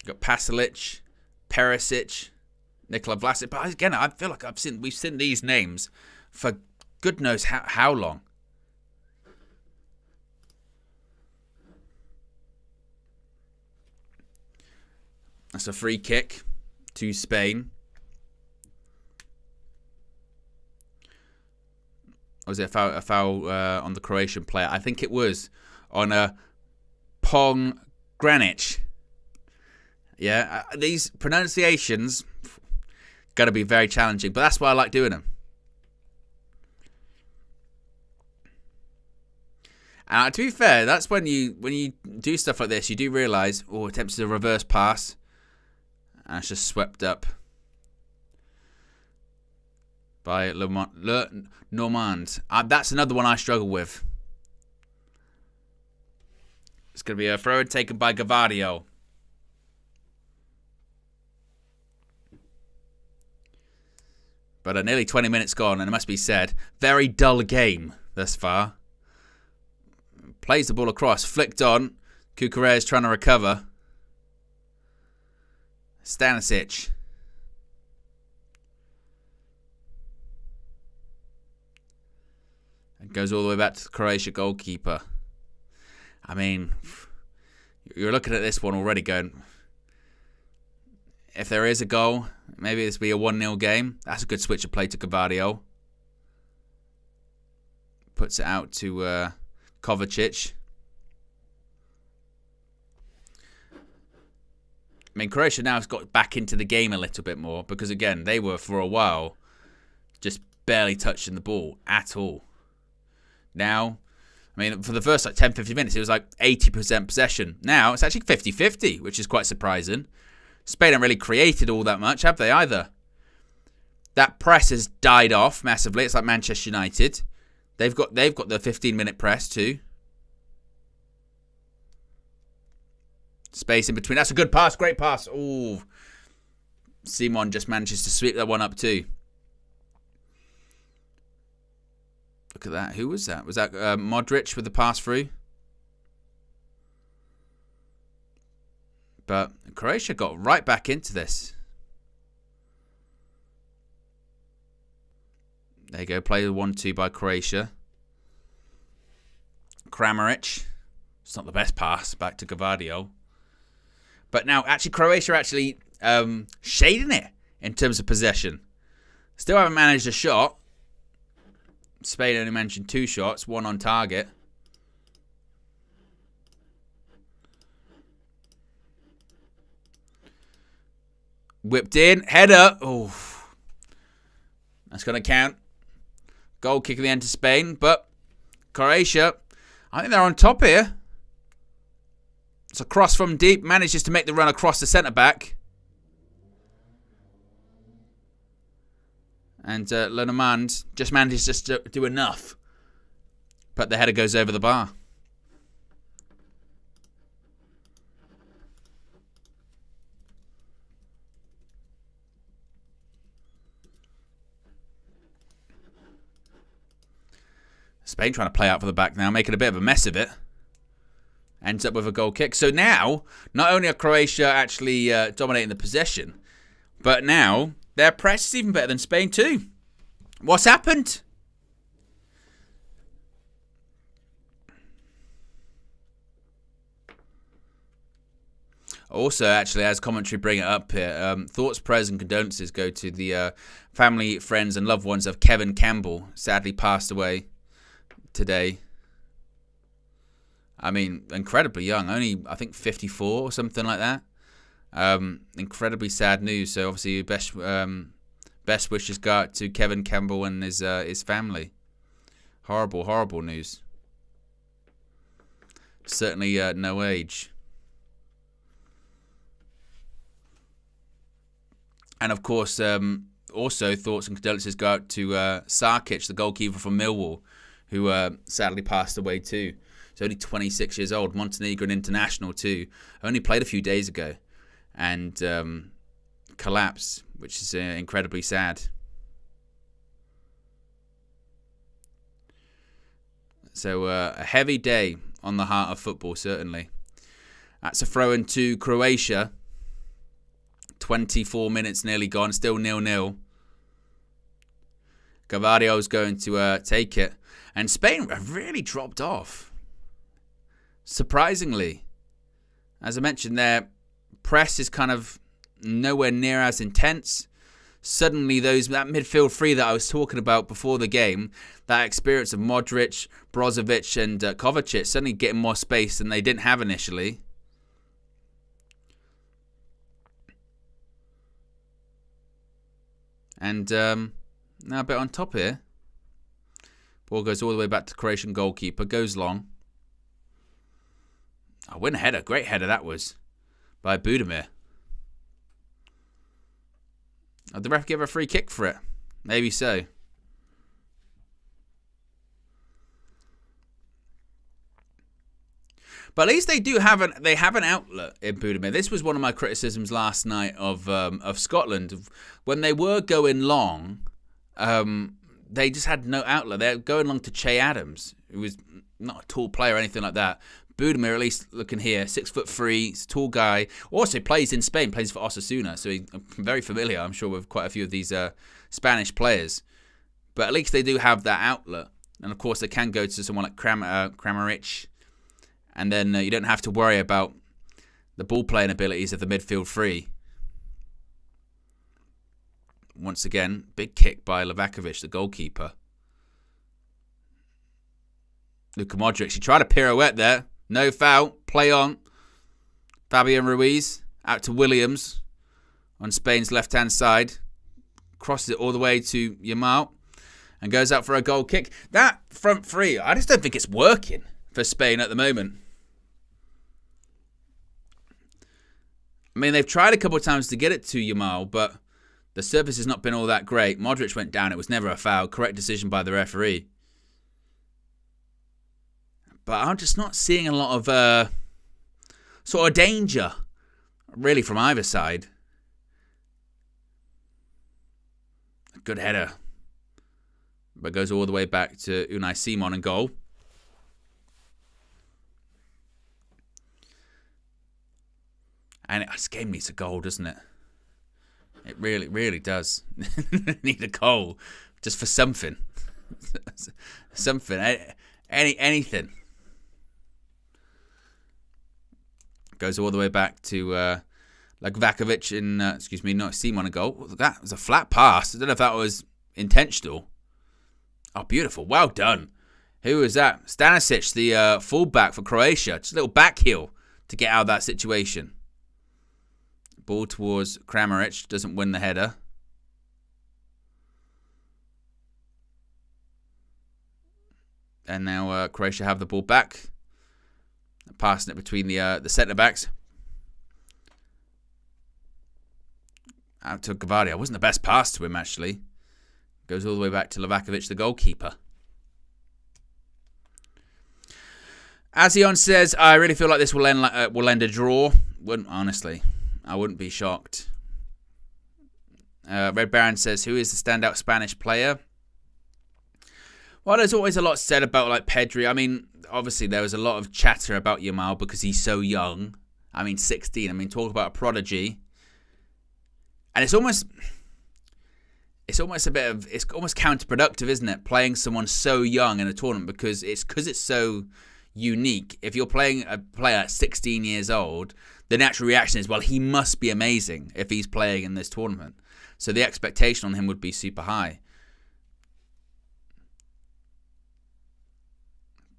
A: You've got Pasalic, Perisic, Nikola Vlasic. But again, I feel like we've seen these names for good knows how long. That's a free kick to Spain. Was it a foul on the Croatian player? I think it was on a Pong Granic. Yeah, these pronunciations got to be very challenging, but that's why I like doing them. And to be fair, that's when you do stuff like this, you do realise, attempts a reverse pass, and it's just swept up by Le Normand. That's another one I struggle with. It's going to be a throw taken by Gavadio. But nearly 20 minutes gone, and it must be said, very dull game thus far. Plays the ball across, flicked on. Cucurella is trying to recover. Stanisic. And goes all the way back to the Croatia goalkeeper. I mean, you're looking at this one already going, if there is a goal, maybe this will be a 1-0 game. That's a good switch of play to Gavadio. Puts it out to Kovacic. I mean, Croatia now has got back into the game a little bit more because, again, they were for a while just barely touching the ball at all. Now, I mean, for the first 10-15 minutes, it was like 80% possession. Now, it's actually 50-50, which is quite surprising. Spain haven't really created all that much, have they, either? That press has died off massively. It's like Manchester United. They've got the 15-minute press too. Space in between. That's a good pass. Great pass. Ooh. Simon just manages to sweep that one up too. Look at that. Who was that? Was that Modric with the pass through? But Croatia got right back into this. There you go. Play the 1-2 by Croatia. Kramaric. It's not the best pass. Back to Gavadio. But now, actually, Croatia actually shading it in terms of possession. Still haven't managed a shot. Spain only mentioned 2 shots, 1 on target. Whipped in, header. Oh, that's going to count. Goal kick at the end to Spain, but Croatia, I think they're on top here. It's a cross from deep, manages to make the run across the centre-back. And Lenormand just manages to do enough. But the header goes over the bar. Spain trying to play out for the back now, making a bit of a mess of it. Ends up with a goal kick. So now, not only are Croatia actually dominating the possession, but now their press is even better than Spain too. What's happened? Also, actually, as commentary bring it up here, thoughts, prayers and condolences go to the family, friends and loved ones of Kevin Campbell, sadly passed away today. I mean, incredibly young, only I think 54 or something like that. Incredibly sad news. So obviously, best wishes go out to Kevin Campbell and his family. Horrible, horrible news. Certainly no age. And of course, also, thoughts and condolences go out to Sarkic, the goalkeeper from Millwall, who sadly passed away too. He's only 26 years old, Montenegrin international too. Only played a few days ago and collapsed, which is incredibly sad. So a heavy day on the heart of football, certainly. That's a throw-in to Croatia. 24 minutes nearly gone, still 0-0. Gavardio's going to take it. And Spain have really dropped off. Surprisingly. As I mentioned, their press is kind of nowhere near as intense. Suddenly, that midfield three that I was talking about before the game, that experience of Modric, Brozovic, and Kovacic, suddenly getting more space than they didn't have initially. And now a bit on top here. Ball goes all the way back to the Croatian goalkeeper, goes long. Oh, win header, great header that was by Budimir. Did the ref give a free kick for it? Maybe so. But at least they do have an outlet in Budimir. This was one of my criticisms last night of Scotland. When they were going long, they just had no outlet. They were going long to Che Adams, who was not a tall player or anything like that. Budimir, at least looking here, 6'3", he's a tall guy. Also plays in Spain, plays for Osasuna, so he's very familiar, I'm sure, with quite a few of these Spanish players. But at least they do have that outlet. And of course, they can go to someone like Kramaric. And then you don't have to worry about the ball playing abilities of the midfield three. Once again, big kick by Livakovic, the goalkeeper. Luka Modric, he tried a pirouette there. No foul. Play on. Fabian Ruiz out to Williams on Spain's left-hand side. Crosses it all the way to Yamal and goes out for a goal kick. That front three, I just don't think it's working for Spain at the moment. I mean, they've tried a couple of times to get it to Yamal, but the surface has not been all that great. Modric went down. It was never a foul. Correct decision by the referee. But I'm just not seeing a lot of sort of danger, really, from either side. A good header. But goes all the way back to Unai Simon in goal. And this game needs a goal, doesn't it? It really, really does. Need a goal. Just for something. Something. Anything. Goes all the way back to Livakovic in, not Simon a goal. That was a flat pass. I don't know if that was intentional. Oh, beautiful. Well done. Who was that? Stanisic, the fullback for Croatia. Just a little back heel to get out of that situation. Ball towards Kramaric. Doesn't win the header. And now Croatia have the ball back. Passing it between the centre-backs. Out to Gavardia. Wasn't the best pass to him, actually. Goes all the way back to Livakovic, the goalkeeper. Azion says, I really feel like this will end a draw. Honestly, I wouldn't be shocked. Red Baron says, who is the standout Spanish player? Well, there's always a lot said about like Pedri. I mean, obviously there was a lot of chatter about Yamal because he's so young. I mean, 16. I mean, talk about a prodigy. And it's almost counterproductive, isn't it? Playing someone so young in a tournament because it's so unique. If you're playing a player at 16 years old, the natural reaction is, well, he must be amazing if he's playing in this tournament. So the expectation on him would be super high.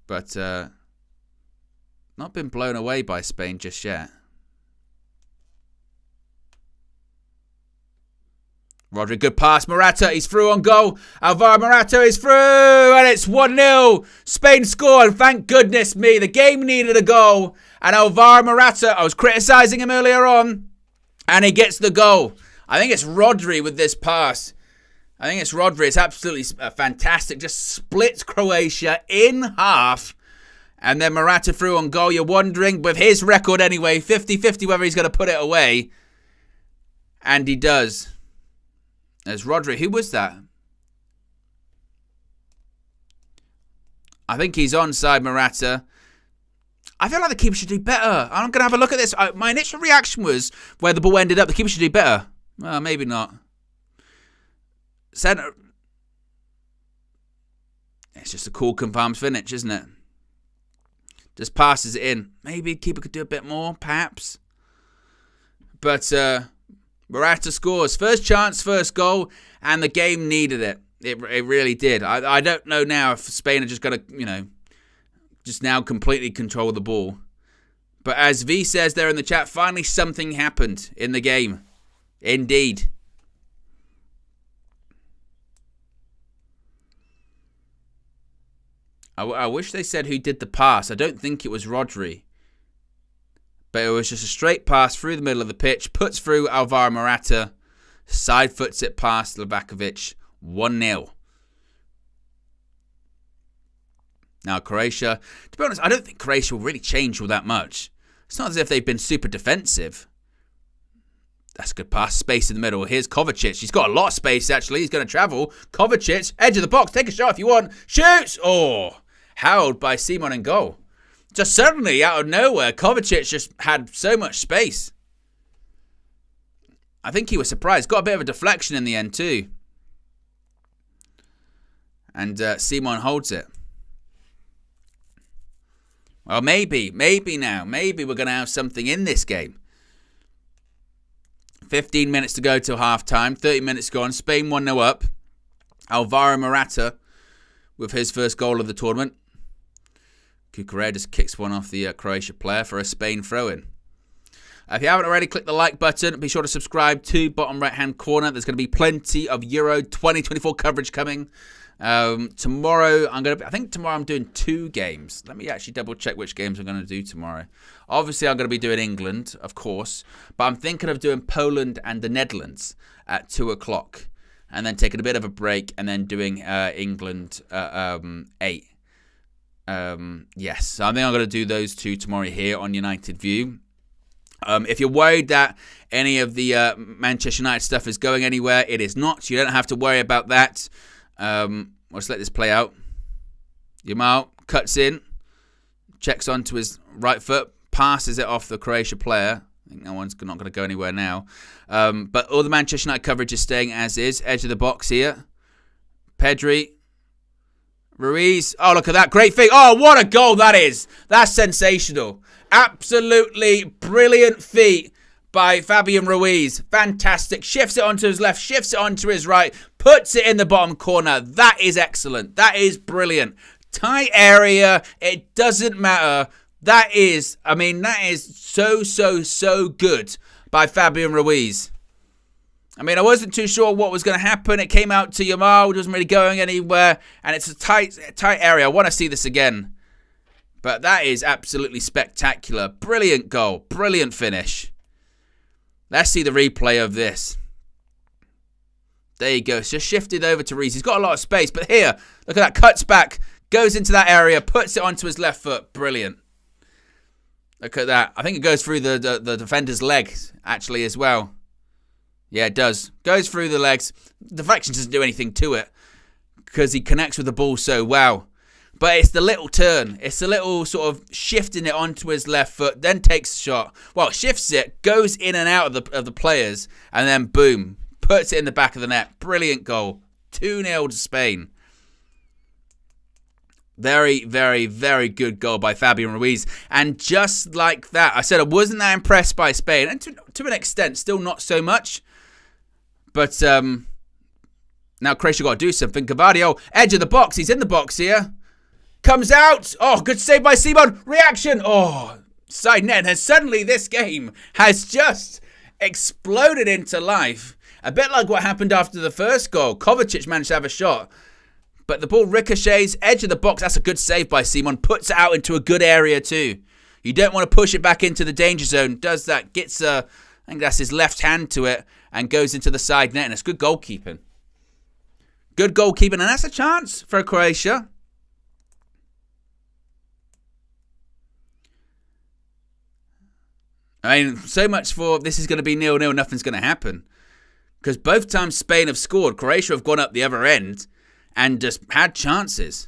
A: But not been blown away by Spain just yet. Rodri, good pass. Morata, he's through on goal. Alvaro Morata is through. And it's 1-0. Spain scored. Thank goodness me. The game needed a goal. And Alvaro Morata, I was criticising him earlier on. And he gets the goal. I think it's Rodri with this pass. I think it's Rodri. It's absolutely fantastic. Just splits Croatia in half. And then Morata through on goal. You're wondering, with his record anyway, 50-50 whether he's going to put it away. And he does. There's Rodri. Who was that? I think he's onside Morata. I feel like the keeper should do better. I'm going to have a look at this. My initial reaction was where the ball ended up. The keeper should do better. Well, maybe not. Centre. It's just a cool confirmed finish, isn't it? Just passes it in. Maybe the keeper could do a bit more, perhaps. But Morata scores. First chance, first goal, and the game needed it. It really did. I don't know now if Spain are just going to, just now completely control the ball. But as V says there in the chat, finally something happened in the game. Indeed. I wish they said who did the pass. I don't think it was Rodri. But it was just a straight pass through the middle of the pitch. Puts through Alvaro Morata. Side foots it past Livakovic. 1-0. Now Croatia. To be honest, I don't think Croatia will really change all that much. It's not as if they've been super defensive. That's a good pass. Space in the middle. Here's Kovacic. He's got a lot of space, actually. He's going to travel. Kovacic. Edge of the box. Take a shot if you want. Shoots. Oh. Held by Simon in goal. Just suddenly, out of nowhere, Kovacic just had so much space. I think he was surprised. Got a bit of a deflection in the end, too. And Simon holds it. Well, maybe now. Maybe we're going to have something in this game. 15 minutes to go till half-time. 30 minutes gone. Spain 1-0 up. Alvaro Morata with his first goal of the tournament. Cucurella just kicks one off the Croatia player for a Spain throw-in. If you haven't already, click the like button. Be sure to subscribe to bottom right-hand corner. There's going to be plenty of Euro 2024 coverage coming. Tomorrow, I think tomorrow I'm doing 2 games. Let me actually double check which games I'm going to do tomorrow. Obviously, I'm going to be doing England, of course. But I'm thinking of doing Poland and the Netherlands at 2 o'clock. And then taking a bit of a break and then doing England 8. Yes, so I think I'm going to do those 2 tomorrow here on United View. If you're worried that any of the Manchester United stuff is going anywhere, it is not. You don't have to worry about that. Let's let this play out. Yamal cuts in, checks onto his right foot, passes it off the Croatia player. I think that one's not going to go anywhere now. But all the Manchester United coverage is staying as is. Edge of the box here. Pedri. Ruiz. Oh, look at that. Great feat. Oh, what a goal that is. That's sensational. Absolutely brilliant feat by Fabian Ruiz. Fantastic. Shifts it onto his left. Shifts it onto his right. Puts it in the bottom corner. That is excellent. That is brilliant. Tight area. It doesn't matter. That is so good by Fabian Ruiz. I wasn't too sure what was going to happen. It came out to Yamal. It wasn't really going anywhere. And it's a tight area. I want to see this again. But that is absolutely spectacular. Brilliant goal. Brilliant finish. Let's see the replay of this. There you go. It's just shifted over to Reese. He's got a lot of space. But here, look at that. Cuts back. Goes into that area. Puts it onto his left foot. Brilliant. Look at that. I think it goes through the defender's legs, actually, as well. Yeah, it does. Goes through the legs. Deflection doesn't do anything to it because he connects with the ball so well. But it's the little turn. It's the little sort of shifting it onto his left foot, then takes the shot. Well, shifts it, goes in and out of the players, and then boom, puts it in the back of the net. Brilliant goal. 2-0 to Spain. Very, very, very good goal by Fabian Ruiz. And just like that, I said I wasn't that impressed by Spain. And to an extent, still not so much. But now Croatia got to do something. Gavardio, edge of the box. He's in the box here. Comes out. Oh, good save by Simon. Reaction. Oh, side net. And suddenly this game has just exploded into life. A bit like what happened after the first goal. Kovacic managed to have a shot. But the ball ricochets. Edge of the box. That's a good save by Simon. Puts it out into a good area too. You don't want to push it back into the danger zone. Does that. Gets I think that's his left hand to it. And goes into the side net. And it's good goalkeeping. Good goalkeeping, and that's a chance for Croatia. I mean, so much for this is going to be 0-0, nothing's going to happen. Because both times Spain have scored, Croatia have gone up the other end and just had chances.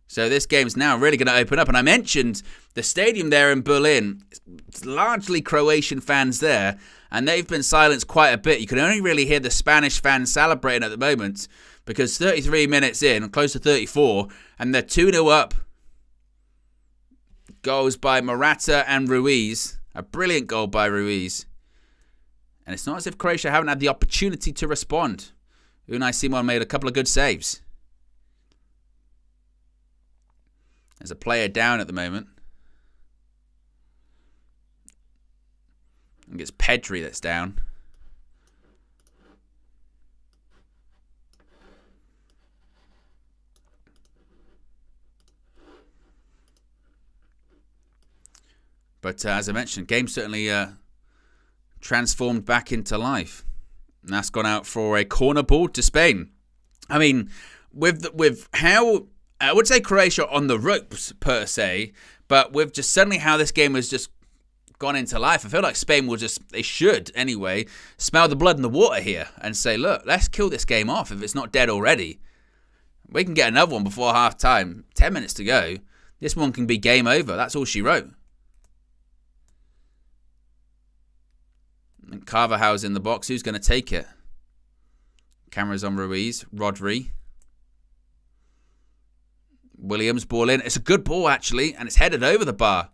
A: So this game's now really going to open up. And I mentioned the stadium there in Berlin, it's largely Croatian fans there, and they've been silenced quite a bit. You can only really hear the Spanish fans celebrating at the moment because 33 minutes in, close to 34, and they're 2-0 up. Goals by Morata and Ruiz. A brilliant goal by Ruiz. And it's not as if Croatia haven't had the opportunity to respond. Unai Simon made a couple of good saves. There's a player down at the moment. I think it's Pedri that's down. But as I mentioned, game certainly transformed back into life. And that's gone out for a corner ball to Spain. I mean, with how, I would say Croatia on the ropes per se, but with just suddenly how this game has just gone into life, I feel like Spain will just, they should anyway, smell the blood in the water here and say, look, let's kill this game off if it's not dead already. We can get another one before half time. 10 minutes to go. This one can be game over. That's all she wrote. And Carvajal's in the box. Who's going to take it? Camera's on Ruiz. Rodri. Williams, ball in. It's a good ball, actually, and it's headed over the bar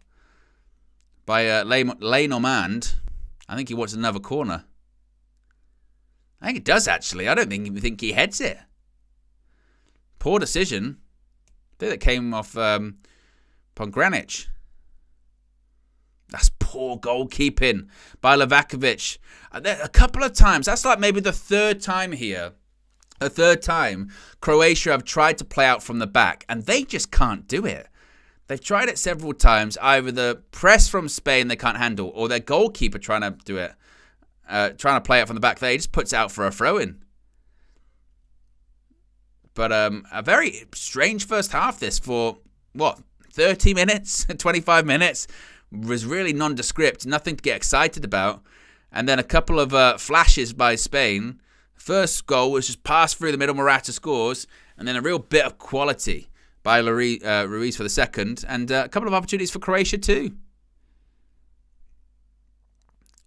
A: by Lenormand. I think he wants another corner. I think it does, actually. I don't think he heads it. Poor decision. I think that came off Pogranic. That's poor goalkeeping by Livakovic. A couple of times. That's like maybe the third time here. The third time Croatia have tried to play out from the back, and they just can't do it. They've tried it several times. Either the press from Spain they can't handle, or their goalkeeper trying to do it, trying to play out from the back. They just puts it out for a throw-in. But a very strange first half this for, 30 minutes, 25 minutes. Was really nondescript, nothing to get excited about. And then a couple of flashes by Spain. First goal was just passed through the middle, Morata scores. And then a real bit of quality by Ruiz for the second. And a couple of opportunities for Croatia too.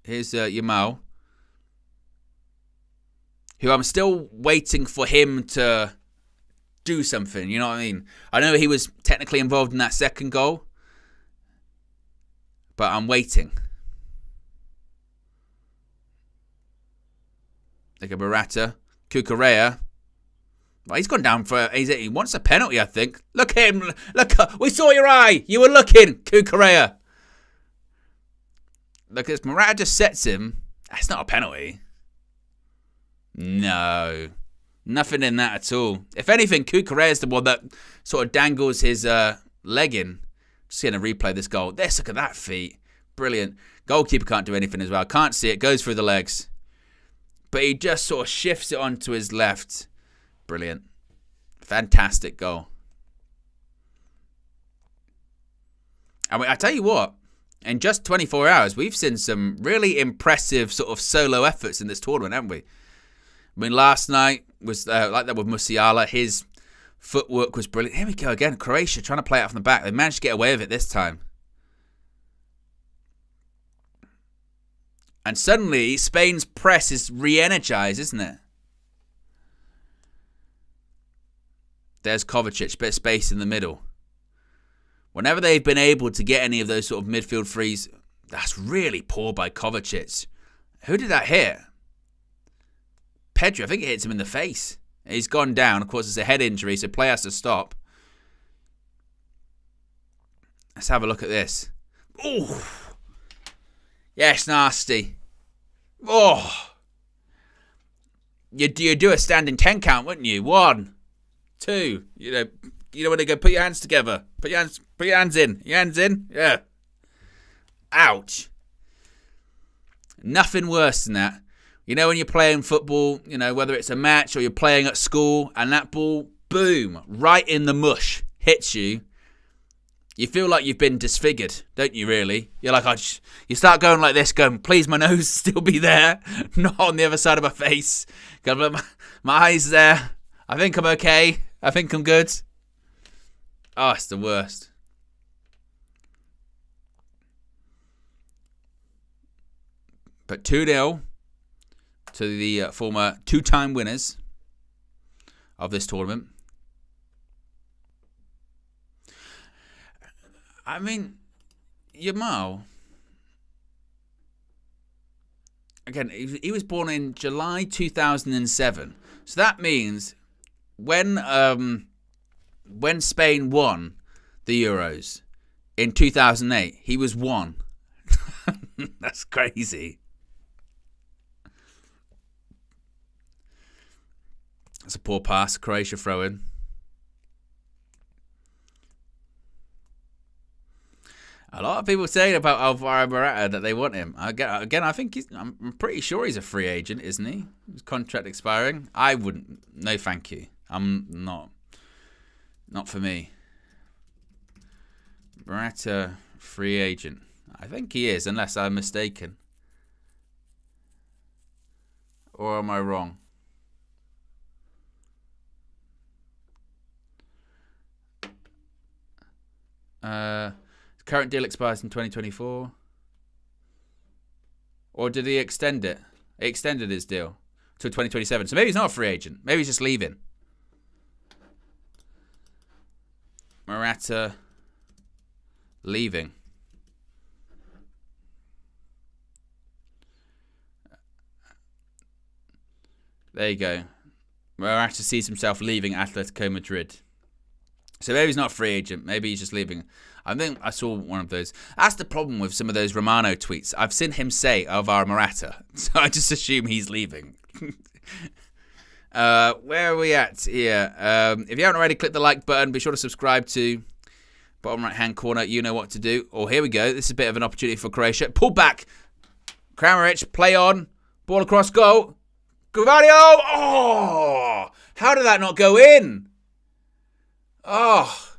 A: Here's Yamal, who I'm still waiting for him to do something, you know what I mean? I know he was technically involved in that second goal, but I'm waiting. Look at Morata. Cucurella. Well, he's gone down for... He wants a penalty, I think. Look at him. Look. We saw your eye. You were looking, Cucurella. Look, as Morata just sets him. That's not a penalty. No. Nothing in that at all. If anything, Cucurella is the one that sort of dangles his leg in. Just going to replay this goal. Look at that feet. Brilliant. Goalkeeper can't do anything as well. Can't see it. Goes through the legs. But he just sort of shifts it onto his left. Brilliant. Fantastic goal. I mean, I tell you what. In just 24 hours, we've seen some really impressive sort of solo efforts in this tournament, haven't we? I mean, last night was like that with Musiala. His footwork was brilliant. Here we go again. Croatia trying to play it out from the back. They managed to get away with it this time. And suddenly, Spain's press is re-energized, isn't it? There's Kovacic, bit of space in the middle. Whenever they've been able to get any of those sort of midfield frees, that's really poor by Kovacic. Who did that hit? Pedri, I think it hits him in the face. He's gone down. Of course, it's a head injury, so play has to stop. Let's have a look at this. Ooh. Yes, nasty. Oh. You'd do a standing 10 count, wouldn't you? 1, 2. You know when they go, put your hands together. Put your hands in. Your hands in? Yeah. Ouch. Nothing worse than that. You know when you're playing football, you know, whether it's a match or you're playing at school, and that ball, boom, right in the mush, hits you. You feel like you've been disfigured, don't you, really? You're like, you start going like this, going, please, my nose still be there, not on the other side of my face. My eyes there. I think I'm okay. I think I'm good. Oh, it's the worst. But 2-0 to the former two-time winners of this tournament. I mean, Yamal, again, he was born in July 2007. So that means when Spain won the Euros in 2008, he was 1. That's crazy. That's a poor pass. Croatia throw in. A lot of people saying about Alvaro Morata that they want him. Again, I think I'm pretty sure he's a free agent, isn't he? His contract expiring. I wouldn't. No, thank you. I'm not. Not for me. Morata, free agent. I think he is, unless I'm mistaken. Or am I wrong? Current deal expires in 2024. Or did he extend it? He extended his deal to 2027. So maybe he's not a free agent. Maybe he's just leaving. Morata leaving. There you go. Morata sees himself leaving Atletico Madrid. So maybe he's not a free agent. Maybe he's just leaving. I think I saw one of those. That's the problem with some of those Romano tweets. I've seen him say Alvaro Morata. So I just assume he's leaving. Where are we at here? If you haven't already, click the like button. Be sure to subscribe to bottom right-hand corner. You know what to do. Oh, here we go. This is a bit of an opportunity for Croatia. Pull back. Kramaric, play on. Ball across goal. Gavadio. Oh! How did that not go in? Oh,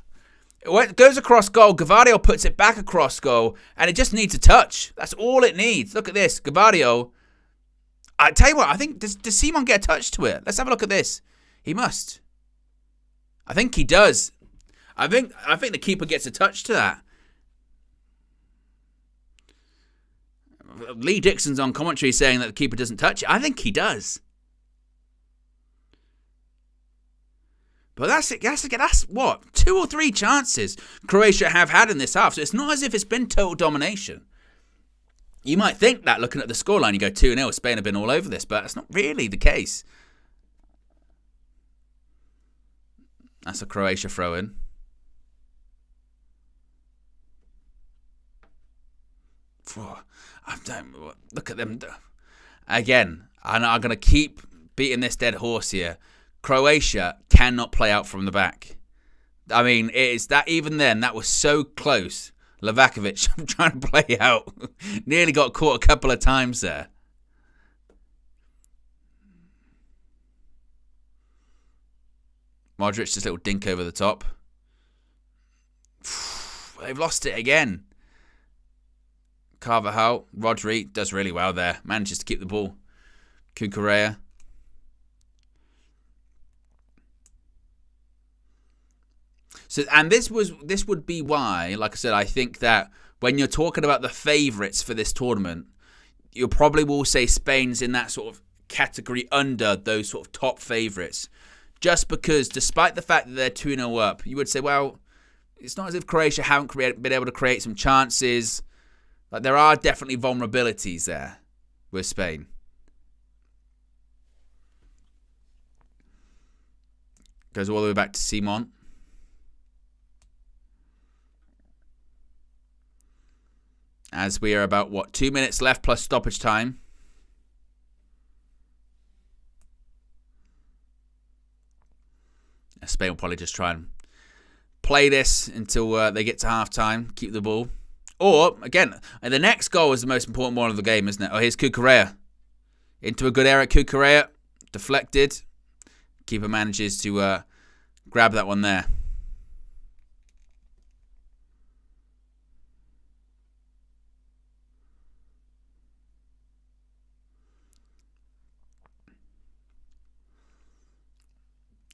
A: it goes across goal. Gavadio puts it back across goal, and it just needs a touch. That's all it needs. Look at this, Gavadio. I tell you what, I think does Simon get a touch to it? Let's have a look at this. He must. I think he does. I think the keeper gets a touch to that. Lee Dixon's on commentary saying that the keeper doesn't touch it. I think he does. But that's what? 2 or 3 chances Croatia have had in this half. So it's not as if it's been total domination. You might think that looking at the scoreline, you go 2-0, Spain have been all over this, but that's not really the case. That's a Croatia throw-in. Look at them. Again, I'm going to keep beating this dead horse here. Croatia cannot play out from the back. I mean, it is that even then, that was so close. Livakovic trying to play out. Nearly got caught a couple of times there. Modric, just a little dink over the top. They've lost it again. Carvajal, Rodri does really well there. Manages to keep the ball. Cucurella. So, and this would be why, like I said, I think that when you're talking about the favourites for this tournament, you probably will say Spain's in that sort of category under those sort of top favourites. Just because, despite the fact that they're 2-0 up, you would say, well, it's not as if Croatia haven't been able to create some chances. Like, there are definitely vulnerabilities there with Spain. Goes all the way back to Simon. As we are about, 2 minutes left plus stoppage time. Spain will probably just try and play this until they get to half-time, keep the ball. Or, again, the next goal is the most important one of the game, isn't it? Oh, here's Cucurella. Into a good Eric Kukurea. Deflected. Keeper manages to grab that one there.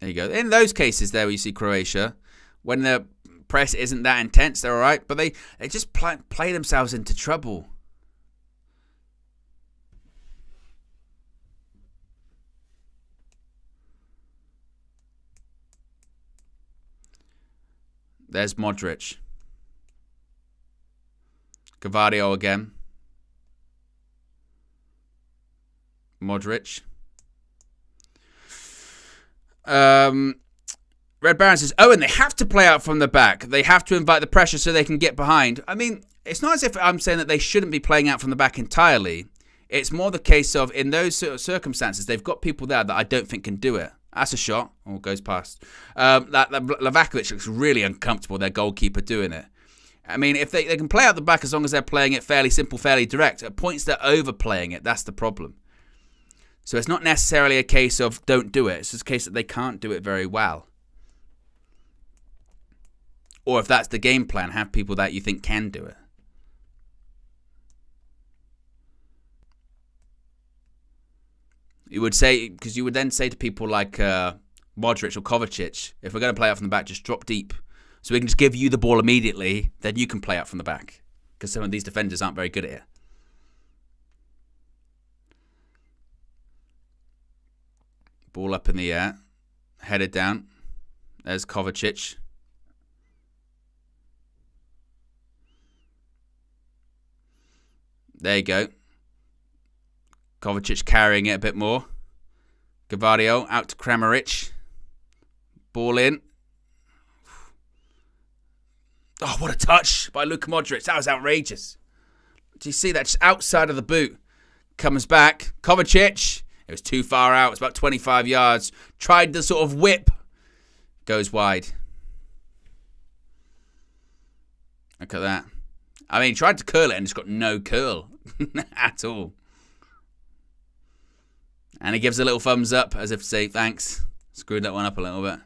A: There you go. In those cases there where you see Croatia, when the press isn't that intense, they're all right. But they just play themselves into trouble. There's Modric. Gvardiol again. Modric. Red Baron says, Owen, they have to play out from the back. They have to invite the pressure so they can get behind. I mean, it's not as if I'm saying that they shouldn't be playing out from the back entirely. It's more the case of, in those sort of circumstances, they've got people there that I don't think can do it. That's a shot. Oh, goes past. Lavakovic looks really uncomfortable, their goalkeeper, doing it. I mean, if they can play out the back as long as they're playing it fairly simple, fairly direct. At points they're overplaying it. That's the problem. So it's not necessarily a case of don't do it. It's just a case that they can't do it very well. Or if that's the game plan, have people that you think can do it. You would say, because you would then say to people like Modric or Kovacic, if we're going to play out from the back, just drop deep. So we can just give you the ball immediately, then you can play out from the back. Because some of these defenders aren't very good at it. Ball up in the air. Headed down. There's Kovacic. There you go. Kovacic carrying it a bit more. Gvardiol out to Kramaric. Ball in. Oh, what a touch by Luka Modric. That was outrageous. Do you see that? Just outside of the boot. Comes back. Kovacic. It was too far out. It's about 25 yards. Tried the sort of whip. Goes wide. Look at that. I mean, he tried to curl it and it's got no curl at all. And he gives a little thumbs up as if to say thanks. Screwed that one up a little bit.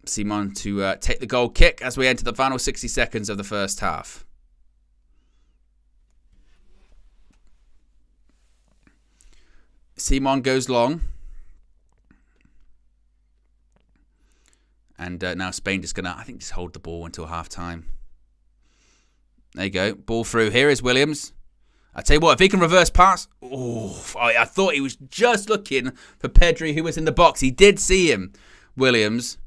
A: Simon to take the goal kick as we enter the final 60 seconds of the first half. Simon goes long. And now Spain just going to, I think, just hold the ball until half-time. There you go. Ball through. Here is Williams. I tell you what, if he can reverse pass. Oh, I thought he was just looking for Pedri, who was in the box. He did see him. Williams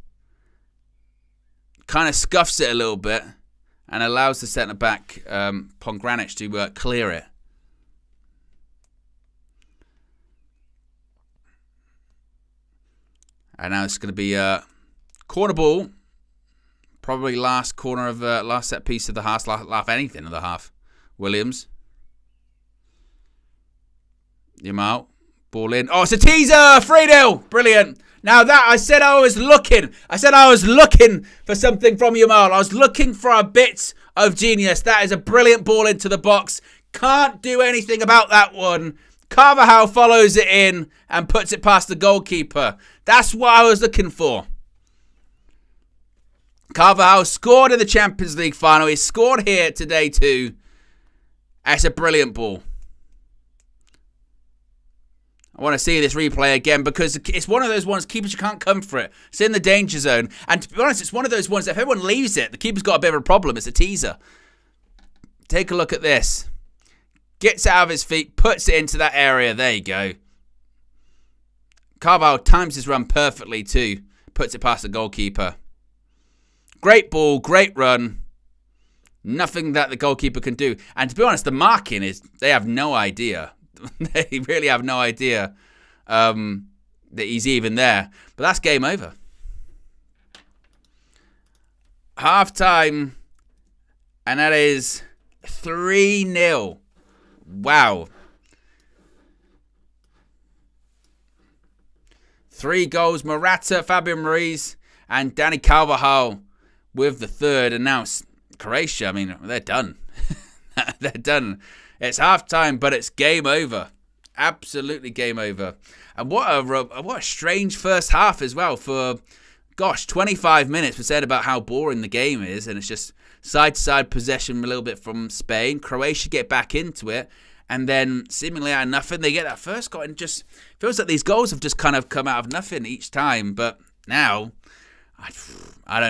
A: kind of scuffs it a little bit and allows the centre-back, Pongranic, to clear it. And now it's going to be corner ball. Probably last corner of last set piece of the half, last anything of the half. Williams. Yamal. Ball in. Oh, it's a teaser! 3-0! Brilliant. Now that, I said I was looking for something from Yamal. I was looking for a bit of genius. That is a brilliant ball into the box. Can't do anything about that one. Carvajal follows it in and puts it past the goalkeeper. That's what I was looking for. Carvajal scored in the Champions League final. He scored here today too. That's a brilliant ball. I want to see this replay again because it's one of those ones, keepers, you can't come for it. It's in the danger zone. And to be honest, it's one of those ones that if everyone leaves it, the keeper's got a bit of a problem. It's a teaser. Take a look at this. Gets it out of his feet, puts it into that area. There you go. Carvalho times his run perfectly too. Puts it past the goalkeeper. Great ball, great run. Nothing that the goalkeeper can do. And to be honest, the marking is, they have no idea. They really have no idea that he's even there. But that's game over. Half-time. And that is 3-0. Wow. 3 goals. Morata, Fabian Ruiz, and Dani Carvajal with the third. And now Croatia, I mean, they're done. They're done. It's half-time, but it's game over. Absolutely game over. And what a strange first half as well. For, 25 minutes we said about how boring the game is, and it's just side-to-side possession a little bit from Spain. Croatia get back into it, and then seemingly out of nothing, they get that first goal, and just feels like these goals have just kind of come out of nothing each time. But now, I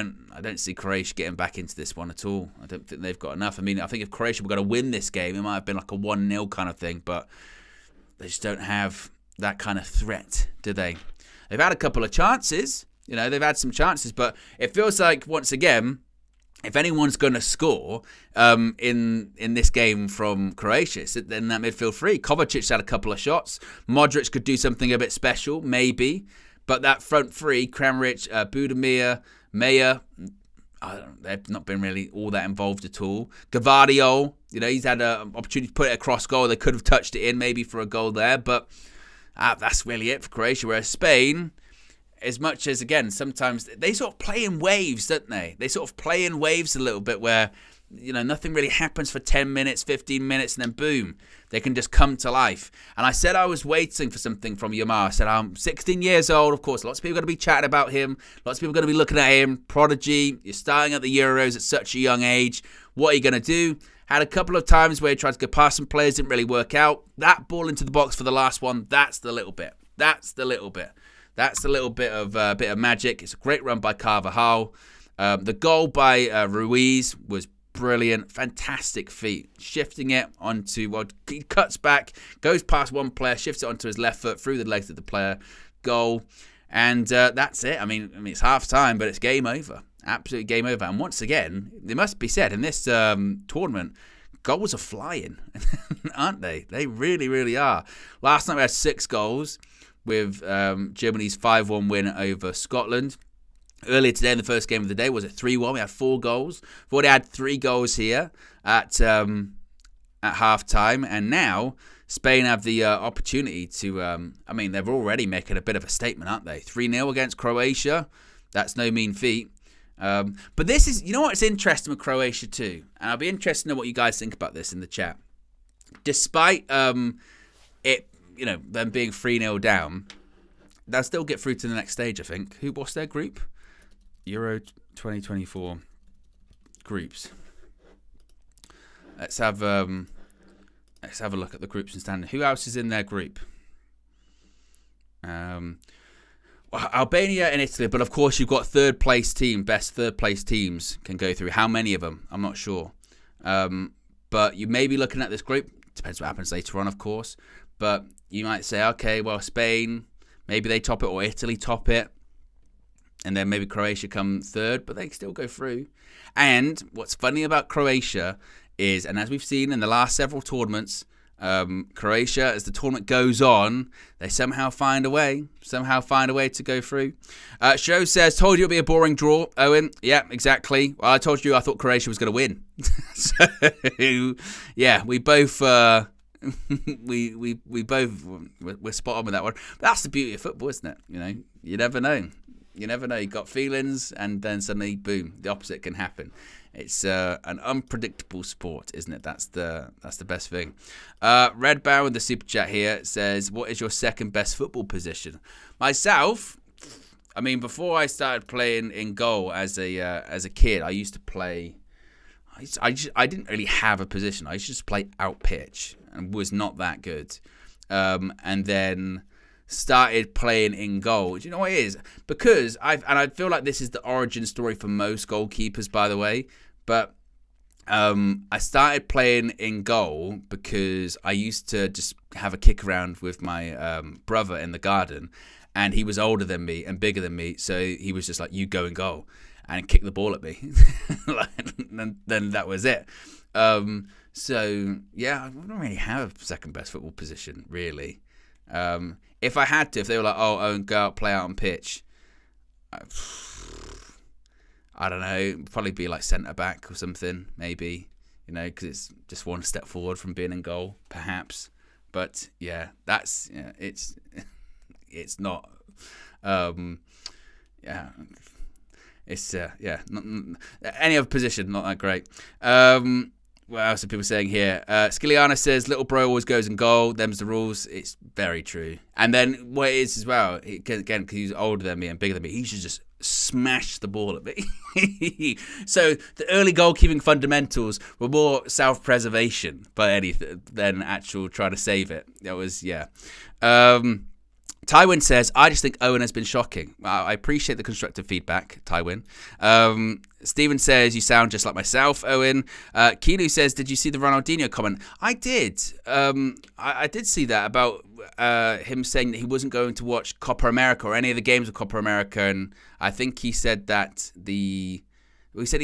A: don't see Croatia getting back into this one at all. I don't think they've got enough. I mean, I think if Croatia were going to win this game, it might have been like a 1-0 kind of thing, but they just don't have that kind of threat, do they? They've had a couple of chances. They've had some chances, but it feels like, once again, if anyone's going to score in this game from Croatia, it's then that midfield three. Kovacic's had a couple of shots. Modric could do something a bit special, maybe. But that front three, Kramaric, Budimir, Meyer, they've not been really all that involved at all. Gvardiol, he's had an opportunity to put it across goal. They could have touched it in maybe for a goal there, but that's really it for Croatia. Whereas Spain, as much as, again, sometimes they sort of play in waves, don't they? They sort of play in waves a little bit where, nothing really happens for 10 minutes, 15 minutes, and then boom, they can just come to life. And I said I was waiting for something from Yamal. I said, I'm 16 years old, of course. Lots of people are going to be chatting about him. Lots of people are going to be looking at him. Prodigy, you're starting at the Euros at such a young age. What are you going to do? Had a couple of times where he tried to go past some players, didn't really work out. That ball into the box for the last one, that's the little bit. That's the little bit of magic. It's a great run by Carvajal. The goal by Ruiz was brilliant, fantastic feat. Shifting it onto, he cuts back, goes past one player, shifts it onto his left foot, through the legs of the player. Goal. And that's it. I mean, it's half time, but it's game over. Absolutely game over. And once again, it must be said, in this tournament, goals are flying, aren't they? They really, really are. Last night we had 6 goals with Germany's 5-1 win over Scotland. Earlier today, in the first game of the day, was it 3-1? We had 4 goals. We've already had 3 goals here at half-time. And now Spain have the opportunity to, they're already making a bit of a statement, aren't they? 3-0 against Croatia. That's no mean feat. But this is, what's interesting with Croatia too? And I'll be interested to know what you guys think about this in the chat. Despite them being 3-0 down, they'll still get through to the next stage, I think. What's their group? Euro 2024 groups. Let's have a look at the groups and standing. Who else is in their group? Albania and Italy, but of course you've got best third place teams can go through. How many of them? I'm not sure. But you may be looking at this group. Depends what happens later on, of course. But you might say, okay, well, Spain, maybe they top it, or Italy top it. And then maybe Croatia come third, but they still go through. And what's funny about Croatia is, and as we've seen in the last several tournaments, Croatia, as the tournament goes on, they somehow find a way to go through. Show says, told you it'd be a boring draw, Owen. Yeah, exactly. Well, I told you I thought Croatia was going to win. So, yeah, we both... we're spot on with that one. But that's the beauty of football, isn't it? You never know. You got feelings, and then suddenly, boom, the opposite can happen. It's an unpredictable sport, isn't it? That's the best thing. Red Bow in the super chat here says, "What is your second best football position?" Myself, before I started playing in goal as a kid, I used to play. I didn't really have a position. I used to just play out pitch and was not that good. And then started playing in goal. Do you know what it is? Because I feel like this is the origin story for most goalkeepers, by the way. But I started playing in goal because I used to just have a kick around with my brother in the garden, and he was older than me and bigger than me, so he was just like, "You go in goal," and kick the ball at me. And then that was it. So yeah, I don't really have a second best football position, really. If I had to, if they were like, "Oh, go out, play out on pitch," I don't know, it'd probably be like centre back or something, maybe, because it's just one step forward from being in goal, perhaps. But yeah, it's not. Yeah, It's any other position, not that great. What else are people saying here? Skiliana says, little bro always goes in goal. Them's the rules. It's very true. And then what it is as well, again, because he's older than me and bigger than me, he should just smash the ball at me. So the early goalkeeping fundamentals were more self-preservation by anything than actual trying to save it. That was, Tywin says, I just think Owen has been shocking. I appreciate the constructive feedback, Tywin. Stephen says, you sound just like myself, Owen. Keanu says, did you see the Ronaldinho comment? I did. I did see that about him saying that he wasn't going to watch Copa America or any of the games of Copa America. And I think he said that he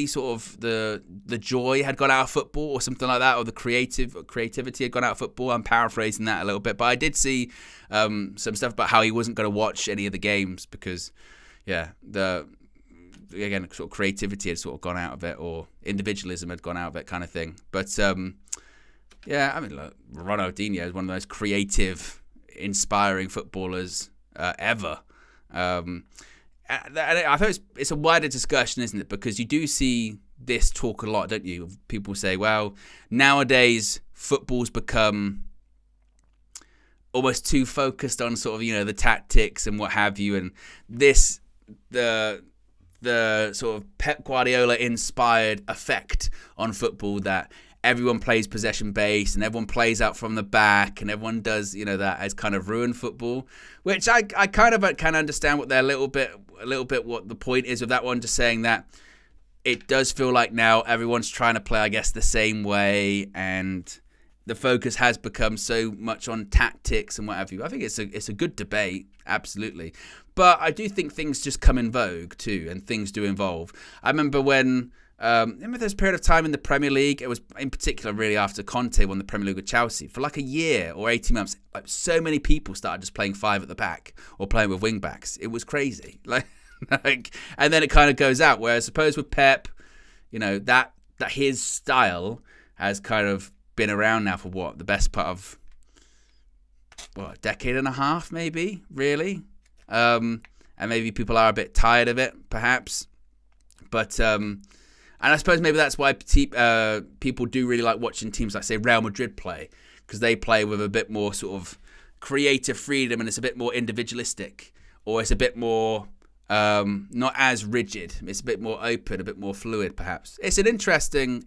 A: sort of the joy had gone out of football or something like that, or the creativity had gone out of football. I'm paraphrasing that a little bit, but I did see some stuff about how he wasn't going to watch any of the games because, again, sort of creativity had sort of gone out of it, or individualism had gone out of it, kind of thing. But I mean, look, Ronaldinho is one of the most creative, inspiring footballers ever. I thought it's a wider discussion, isn't it? Because you do see this talk a lot, don't you? People say, well, nowadays football's become almost too focused on sort of, the tactics and what have you. And the sort of Pep Guardiola inspired effect on football that everyone plays possession based and everyone plays out from the back and everyone does, that has kind of ruined football, which I kind of can understand what they're a little bit what the point is of that one, just saying that it does feel like now everyone's trying to play, I guess, the same way, and the focus has become so much on tactics and what have you. I think it's a good debate, absolutely. But I do think things just come in vogue too, and things do evolve. I remember when there's a period of time in the Premier League, it was in particular really after Conte won the Premier League with Chelsea, for like a year or 18 months, like so many people started just playing five at the back or playing with wing backs. It was crazy. And then it kind of goes out, whereas I suppose with Pep, that his style has kind of been around now for the best part of a decade and a half, maybe, really. And maybe people are a bit tired of it, perhaps. But and I suppose maybe that's why people do really like watching teams like, say, Real Madrid play, because they play with a bit more sort of creative freedom and it's a bit more individualistic, or it's a bit more not as rigid. It's a bit more open, a bit more fluid, perhaps. It's an interesting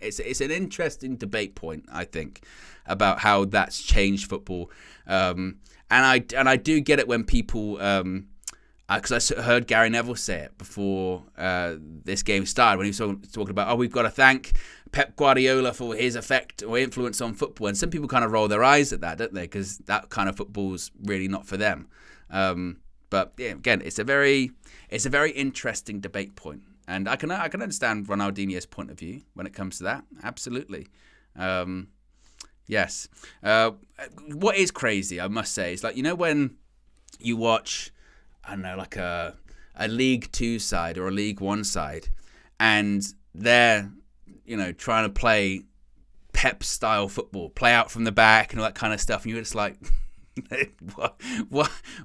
A: debate point, I think, about how that's changed football. And I do get it when people. Because I heard Gary Neville say it before this game started, when he was talking about, we've got to thank Pep Guardiola for his effect or influence on football. And some people kind of roll their eyes at that, don't they? Because that kind of football's really not for them. But yeah, again, it's a very interesting debate point, and I can understand Ronaldinho's point of view when it comes to that. Absolutely. Yes. What is crazy, I must say, is like, when you watch, I don't know, like a League 2 side or a League 1 side, and they're, trying to play Pep style football, play out from the back and all that kind of stuff, and you're just like,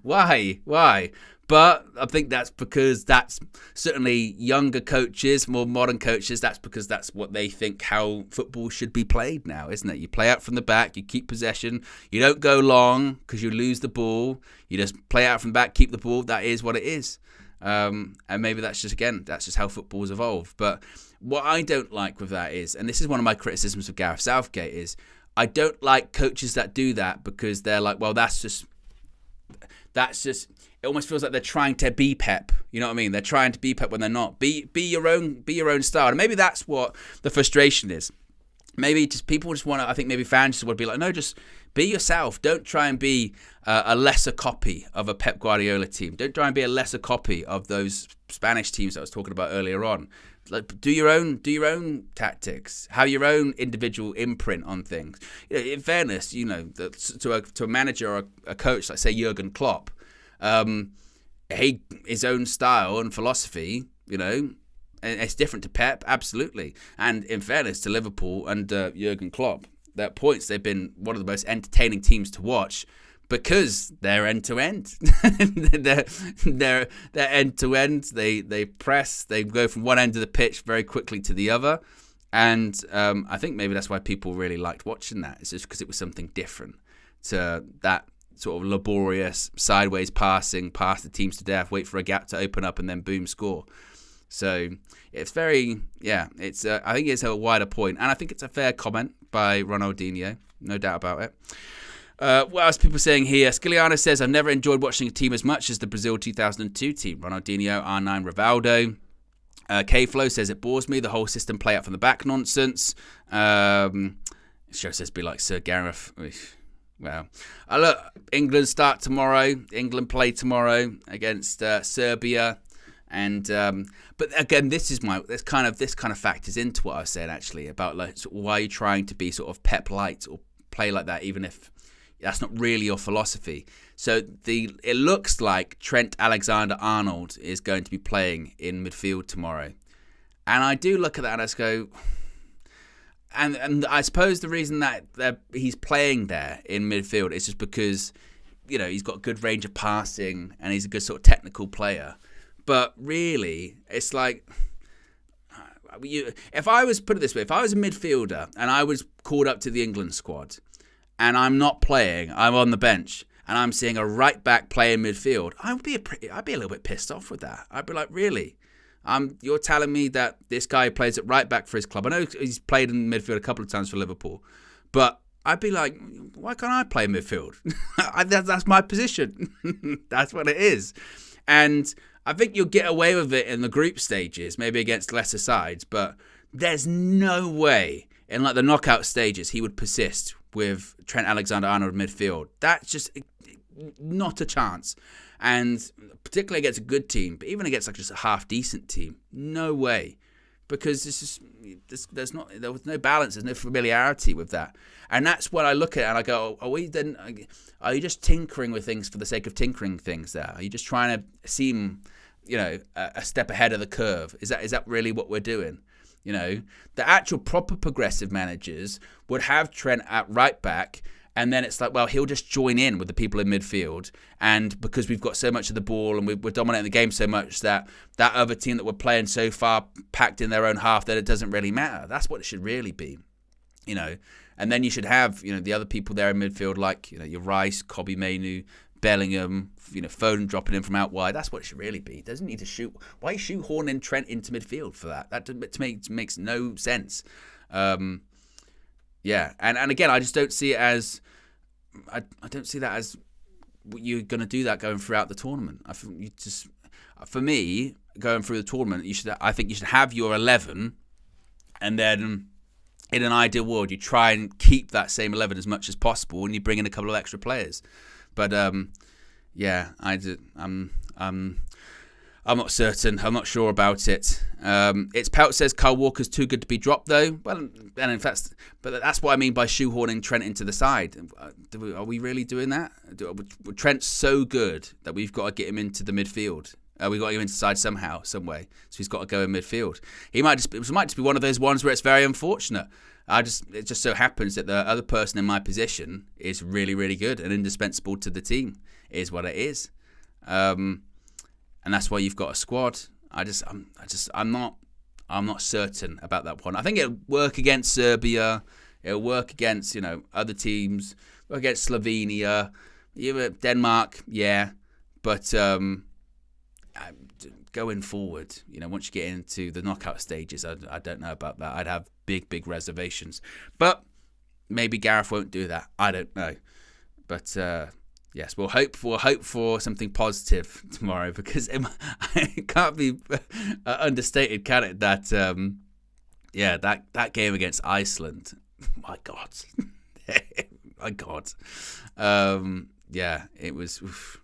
A: why? But I think that's because that's certainly younger coaches, more modern coaches, that's because that's what they think how football should be played now, isn't it? You play out from the back, you keep possession, you don't go long because you lose the ball, you just play out from the back, keep the ball, that is what it is. And maybe that's just how football's evolved. But what I don't like with that is, and this is one of my criticisms of Gareth Southgate, is I don't like coaches that do that, because they're like, well, that's just it almost feels like they're trying to be Pep. You know what I mean? They're trying to be Pep when they're not. Be your own style. And maybe that's what the frustration is. Maybe just people just want to, I think maybe fans just would be like, no, just be yourself. Don't try and be a lesser copy of a Pep Guardiola team. Don't try and be a lesser copy of those Spanish teams that I was talking about earlier on. Like, do your own tactics. Have your own individual imprint on things. In fairness, to a manager or a coach, like say Jurgen Klopp, his own style and philosophy, and it's different to Pep, absolutely. And in fairness to Liverpool and Jurgen Klopp, at points they've been one of the most entertaining teams to watch, because they're end to end. They're end to end. They press. They go from one end of the pitch very quickly to the other, and I think maybe that's why people really liked watching that. It's just because it was something different to that sort of laborious sideways passing, pass the teams to death, wait for a gap to open up, and then boom, score. So it's very, it's I think it's a wider point, and I think it's a fair comment by Ronaldinho, no doubt about it. What else are people saying here? Skiliana says, I've never enjoyed watching a team as much as the Brazil 2002 team. Ronaldinho, R9, Rivaldo. K-Flow says, it bores me, the whole system play out from the back nonsense. Show says, be like Sir Gareth. Well, look, England start tomorrow. England play tomorrow against Serbia. And but again, this kind of factors into what I was saying actually about like sort of why you're trying to be sort of Pep light or play like that, even if that's not really your philosophy. So it looks like Trent Alexander-Arnold is going to be playing in midfield tomorrow, and I do look at that and I just go, and I suppose the reason that he's playing there in midfield is just because he's got a good range of passing and he's a good sort of technical player. But really, it's like, if I was, put it this way, if I was a midfielder and I was called up to the England squad and I'm not playing, I'm on the bench, and I'm seeing a right back play in midfield, I'd be a little bit pissed off with that. I'd be like, really? You're telling me that this guy plays at right back for his club? I know he's played in midfield a couple of times for Liverpool, but I'd be like, why can't I play midfield? That's my position. That's what it is. And I think you'll get away with it in the group stages, maybe against lesser sides, but there's no way in like the knockout stages he would persist with Trent Alexander-Arnold midfield. That's just not a chance. And particularly against a good team, but even against like just a half-decent team, no way. Because there was no balance, there's no familiarity with that. And that's what I look at and I go, are you just tinkering with things for the sake of tinkering things there? Are you just trying to seem, a step ahead of the curve? Is that really what we're doing? The actual proper progressive managers would have Trent at right back, and then it's like, well, he'll just join in with the people in midfield, and because we've got so much of the ball and we're dominating the game so much that other team that we're playing so far packed in their own half that it doesn't really matter. That's what it should really be, And then you should have, the other people there in midfield like, your Rice, Kobbie Mainoo, Bellingham, Foden dropping in from out wide. That's what it should really be. It doesn't need to shoot. Why shoehorning Trent into midfield for that? That to me makes no sense. And again, I just don't see it as. I don't see that as you're going to do that going throughout the tournament. I think for me, going through the tournament, I think you should have your 11, and then in an ideal world, you try and keep that same 11 as much as possible, and you bring in a couple of extra players. But I'm not certain. I'm not sure about it. It's Pelt says Kyle Walker's too good to be dropped, though. Well, and in fact, but that's what I mean by shoehorning Trent into the side. Are we really doing that? Trent's so good that we've got to get him into the midfield. We've got to get him into the side somehow, some way. So he's got to go in midfield. It might just be one of those ones where it's very unfortunate. It just so happens that the other person in my position is really, really good and indispensable to the team. It is what it is. And that's why you've got a squad. I'm not certain about that one. I think it'll work against Serbia. It'll work against other teams. Work against Slovenia, Denmark. Yeah, but going forward, once you get into the knockout stages, I don't know about that. I'd have big reservations. But maybe Gareth won't do that. I don't know. But yes, we'll hope for something positive tomorrow, because it can't be understated, can it? That that game against Iceland, my God, my God, it was. Oof.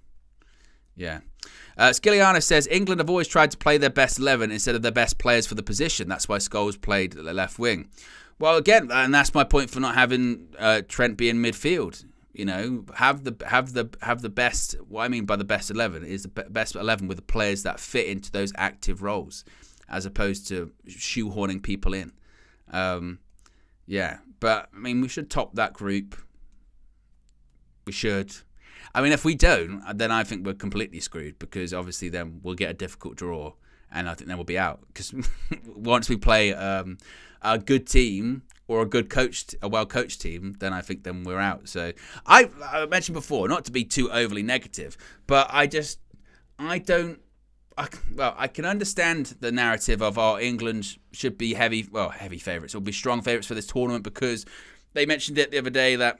A: Yeah. Skiliana says England have always tried to play their best 11 instead of their best players for the position. That's why Scholes played at the left wing. Well, again, and that's my point for not having Trent be in midfield. Have the best. What I mean by the best 11 is the best 11 with the players that fit into those active roles, as opposed to shoehorning people in. But I mean, we should top that group. We should. I mean, if we don't, then I think we're completely screwed, because obviously then we'll get a difficult draw, and I think then we'll be out. Because once we play a good team or a well-coached team, then I think then we're out. So I mentioned before, not to be too overly negative, but I can understand the narrative of England should be heavy favourites, or be strong favourites for this tournament, because they mentioned it the other day that,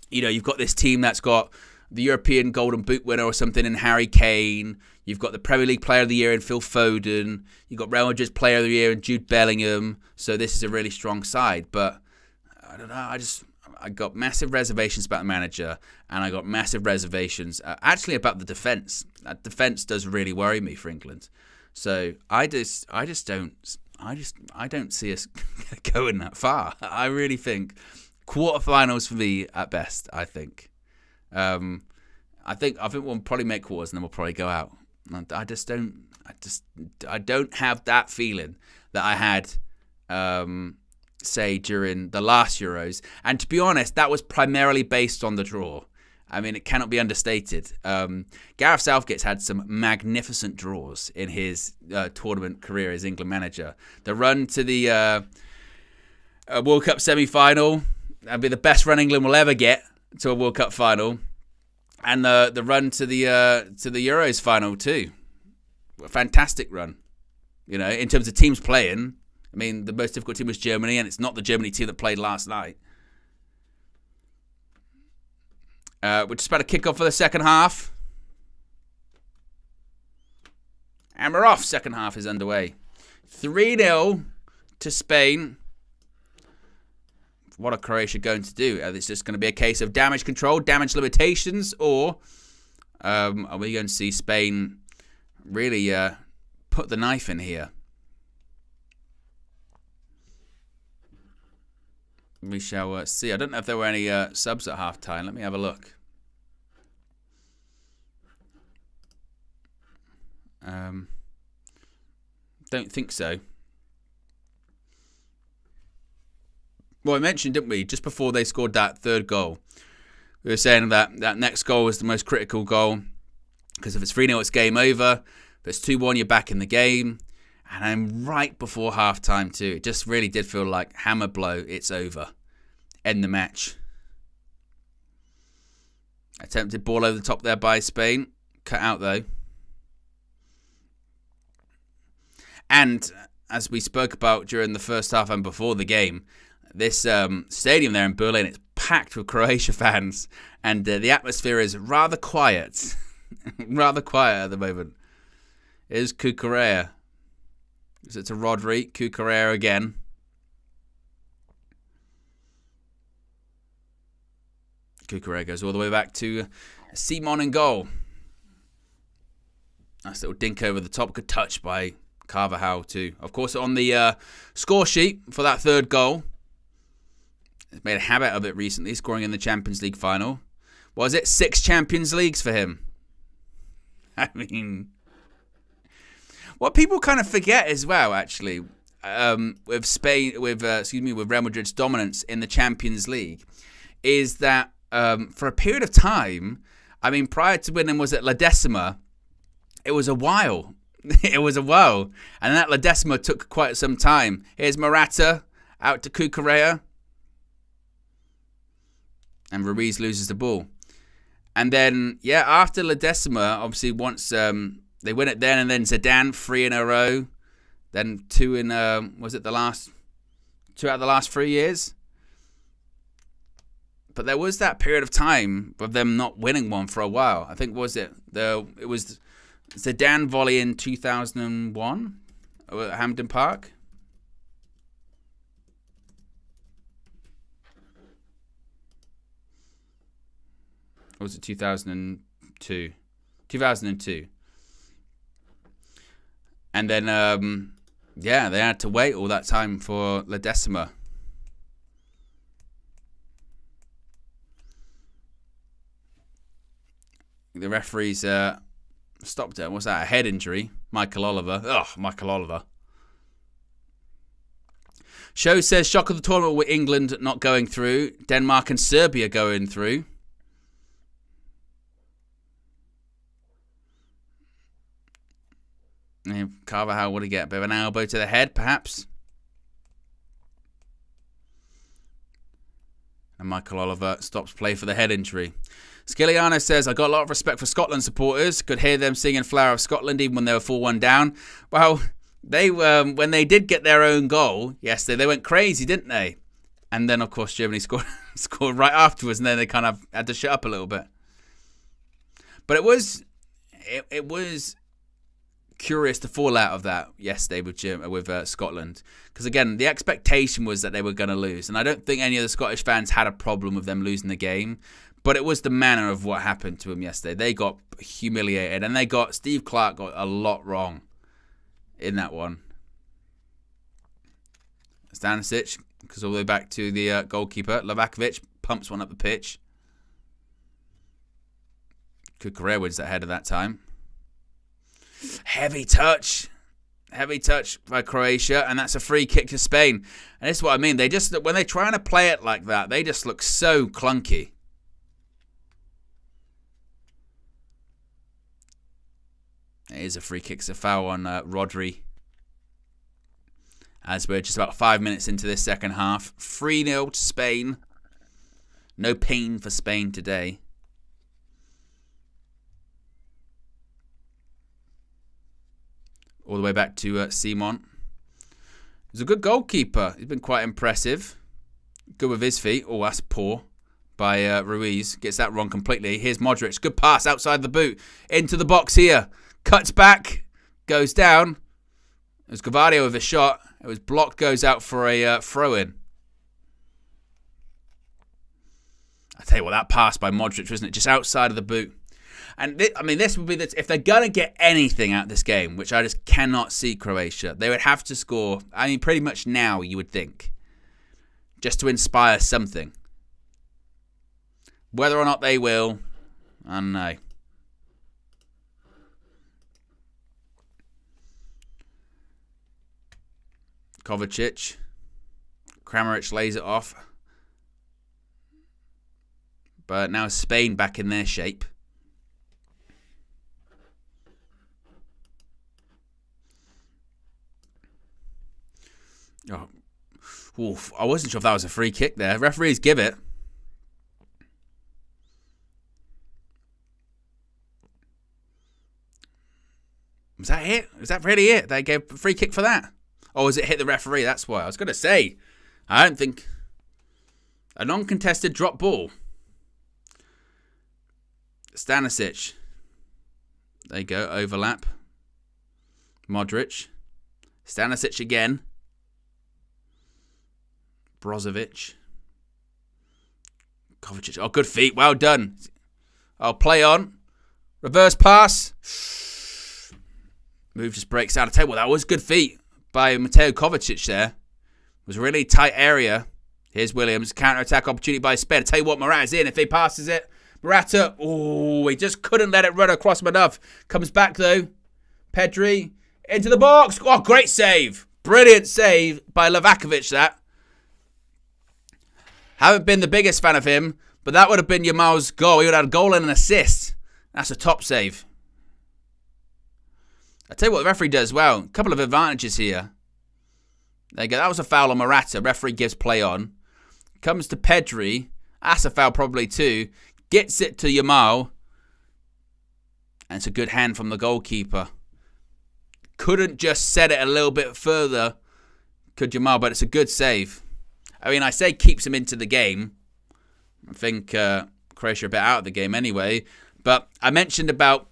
A: you've got this team that's got the European Golden Boot winner or something in Harry Kane. You've got the Premier League Player of the Year in Phil Foden. You've got Real Madrid's Player of the Year in Jude Bellingham. So this is a really strong side. But I don't know. I got massive reservations about the manager, and I got massive reservations actually about the defence. That defence does really worry me for England. So I don't see us going that far. I really think quarterfinals for me at best. I think we'll probably make quarters, and then we'll probably go out. I don't have that feeling that I had, say, during the last Euros. And to be honest, that was primarily based on the draw. I mean, it cannot be understated. Gareth Southgate's had some magnificent draws in his tournament career as England manager. The run to the World Cup semi-final, that'd be the best run England will ever get to a World Cup final. And the run to the Euros final too. A fantastic run. In terms of teams playing, I mean, the most difficult team was Germany, and it's not the Germany team that played last night. We're just about to kick off for the second half. And we're off. Second half is underway. 3-0 to Spain. What are Croatia going to do? Is this just going to be a case of damage control, damage limitations, or are we going to see Spain really put the knife in here? We shall see. I don't know if there were any subs at halftime. Let me have a look. Don't think so. Well, I mentioned, didn't we, just before they scored that third goal, we were saying that next goal was the most critical goal, because if it's 3-0, it's game over. If it's 2-1, you're back in the game. And then right before half-time too, it just really did feel like hammer blow, it's over. End the match. Attempted ball over the top there by Spain. Cut out though. And as we spoke about during the first half and before the game, this stadium there in Berlin, it's packed with Croatia fans, and the atmosphere is rather quiet. Rather quiet at the moment. Here's Cucurella. So it's a Rodri. Cucurella again. Cucurella goes all the way back to Simon in goal. Nice little dink over the top. Good touch by Carvajal too. Of course, on the score sheet for that third goal, he's made a habit of it recently, scoring in the Champions League final. Was it 6 Champions Leagues for him? I mean, what people kind of forget as well, actually, with Spain, with Real Madrid's dominance in the Champions League, is that for a period of time, I mean, prior to winning, was it La Decima? It was a while. It was a while, and that La Decima took quite some time. Here's Morata out to Cucurella, and Ruiz loses the ball. And then, after La Decima, obviously once they win it then, and then Zidane 3 in a row, then 2 in was it the last 2 out of the last 3 years? But there was that period of time of them not winning one for a while. I think it was Zidane volley in 2001 at Hampden Park. Or was it 2002? 2002. And then, they had to wait all that time for La Decima. The referees stopped it. What's that? A head injury? Michael Oliver. Michael Oliver. Show says, shock of the tournament with England not going through. Denmark and Serbia going through. Carvajal would get a bit of an elbow to the head, perhaps. And Michael Oliver stops play for the head injury. Skiliano says, I got a lot of respect for Scotland supporters. Could hear them singing Flower of Scotland even when they were 4-1 down. Well, they when they did get their own goal yesterday, they went crazy, didn't they? And then, of course, Germany scored right afterwards, and then they kind of had to shut up a little bit. But it was curious the fallout of that yesterday with Scotland, because again, the expectation was that they were going to lose, and I don't think any of the Scottish fans had a problem with them losing the game. But it was the manner of what happened to them yesterday. They got humiliated, and Steve Clark got a lot wrong in that one. Stanisic goes all the way back to the goalkeeper. Livakovic pumps one up the pitch. Good career wins that header that time. Heavy touch by Croatia, and that's a free kick to Spain. And this is what I mean. They just, when they're trying to play it like that, they just look so clunky. It is a free kick. It's a foul on Rodri. As we're just about 5 minutes into this second half. 3-0 to Spain. No pain for Spain today. All the way back to Simon. He's a good goalkeeper. He's been quite impressive. Good with his feet. Oh, that's poor by Ruiz. Gets that wrong completely. Here's Modric. Good pass outside the boot. Into the box here. Cuts back. Goes down. There's Gavardio with a shot. It was blocked. Goes out for a throw-in. I tell you what, that pass by Modric, wasn't it? Just outside of the boot. And this would be if they're going to get anything out of this game, which I just cannot see Croatia, they would have to score, pretty much now, you would think, just to inspire something. Whether or not they will, I don't know. Kovacic. Kramaric lays it off. But now Spain back in their shape. Oh, oof, I wasn't sure if that was a free kick there. Referees give it. Was that it? Was that really it? They gave a free kick for that? Or was it hit the referee? That's why. I was going to say, I don't think... A non-contested drop ball. Stanisic. There you go. Overlap. Modric. Stanisic again. Brozovic. Kovacic. Oh, good feet. Well done. Oh, play on. Reverse pass. Move just breaks out. I tell you what, that was good feet by Mateo Kovacic there. It was a really tight area. Here's Williams. Counter-attack opportunity by Spain. I tell you what, Morata's in. If he passes it. Morata. Oh, he just couldn't let it run across him enough. Comes back, though. Pedri. Into the box. Oh, great save. Brilliant save by Livakovic, that. Haven't been the biggest fan of him, but that would have been Yamal's goal. He would have had a goal and an assist. That's a top save. I tell you what the referee does well. A couple of advantages here. There you go. That was a foul on Morata. Referee gives play on. Comes to Pedri. That's a foul probably too. Gets it to Yamal. And it's a good hand from the goalkeeper. Couldn't just set it a little bit further. Could Yamal, but it's a good save. I say keeps him into the game. I think Croatia are a bit out of the game anyway. But I mentioned about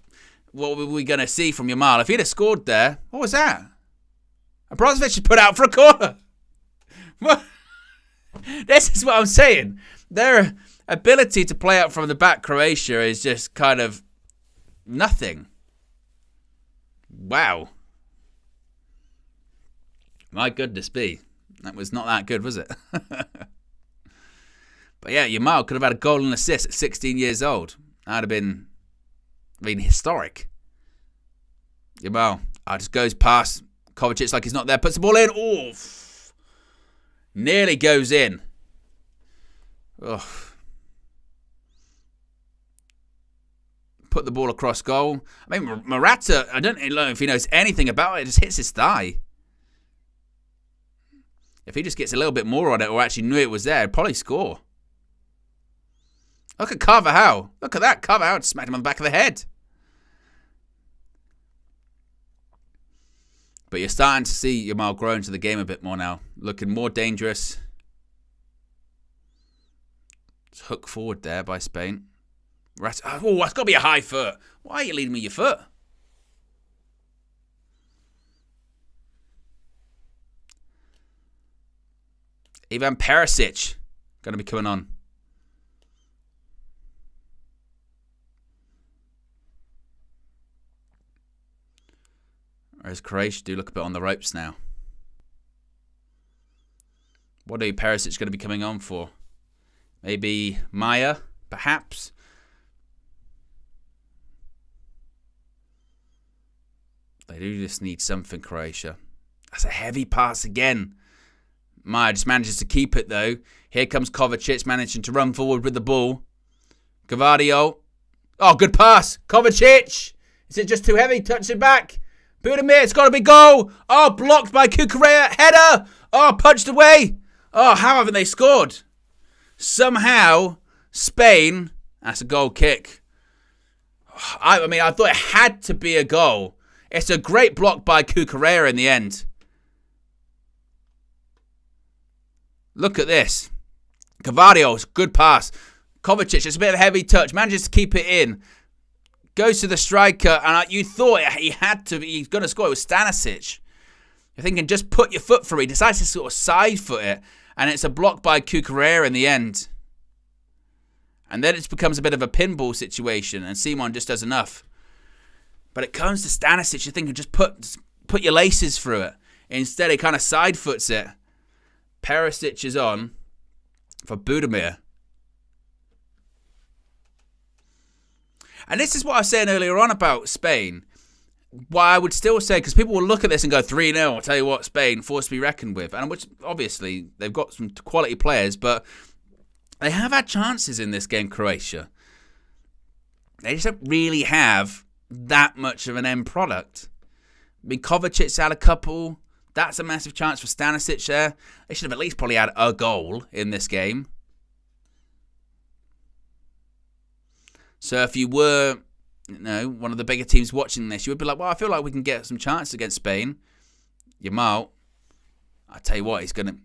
A: what were we going to see from Yamal. If he'd have scored there, what was that? And Brozovic is put out for a corner. What? This is what I'm saying. Their ability to play out from the back, Croatia, is just kind of nothing. Wow. My goodness me. That was not that good, was it? But yeah, Yamal could have had a goal and assist at 16 years old. That would have been historic. Yamal just goes past Kovacic like he's not there. Puts the ball in. Oh, nearly goes in. Oh. put the ball across goal. I mean, Morata, I don't know if he knows anything about it. It just hits his thigh. If he just gets a little bit more on it or actually knew it was there, he'd probably score. Look at Carvajal. Look at that. Carvajal just smacked him on the back of the head. But you're starting to see Yamal grow into the game a bit more now. Looking more dangerous. It's hook forward there by Spain. Oh, it's got to be a high foot. Why are you leading me your foot? Ivan Perisic going to be coming on. Whereas Croatia do look a bit on the ropes now. What are Perisic going to be coming on for? Maybe Maya, perhaps? They do just need something, Croatia. That's a heavy pass again. Maya just manages to keep it, though. Here comes Kovacic managing to run forward with the ball. Gvardiol. Oh, good pass. Kovacic. Is it just too heavy? Touch it back. Budimir, it's got to be goal. Oh, blocked by Cucurella. Header. Oh, punched away. Oh, how haven't they scored? Somehow, Spain, that's a goal kick. I mean, I thought it had to be a goal. It's a great block by Cucurella in the end. Look at this. Gvardiol's good pass. Kovacic, it's a bit of a heavy touch. Manages to keep it in. Goes to the striker, and you thought he had to. He's going to score. It was Stanisic. You're thinking, just put your foot through. He decides to sort of side foot it, and it's a block by Cucurella in the end. And then it becomes a bit of a pinball situation, and Simon just does enough. But it comes to Stanisic, you're thinking, just put your laces through it. Instead, he kind of side foots it. Perisic is on for Budimir. And this is what I was saying earlier on about Spain. Why I would still say, because people will look at this and go 3-0, I'll tell you what, Spain, force to be reckoned with. And which, obviously, they've got some quality players, but they have had chances in this game, Croatia. They just don't really have that much of an end product. I mean, Kovacic had a couple. That's a massive chance for Stanisic there. They should have at least probably had a goal in this game. So if you were, one of the bigger teams watching this, you would be like, well, I feel like we can get some chances against Spain. Yamal, I tell you what, he's going to...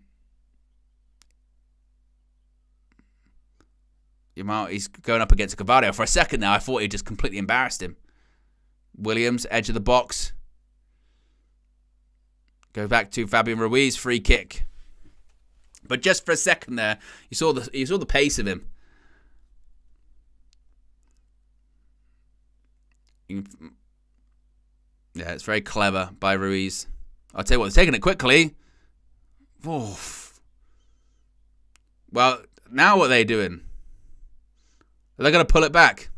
A: Yamal, he's going up against Gvardiol. For a second now, I thought he just completely embarrassed him. Williams, edge of the box. Go back to Fabian Ruiz, free kick. But just for a second there, you saw the pace of him. Yeah, it's very clever by Ruiz. I'll tell you what, they're taking it quickly. Oof. Well, now what are they doing? Are they going to pull it back?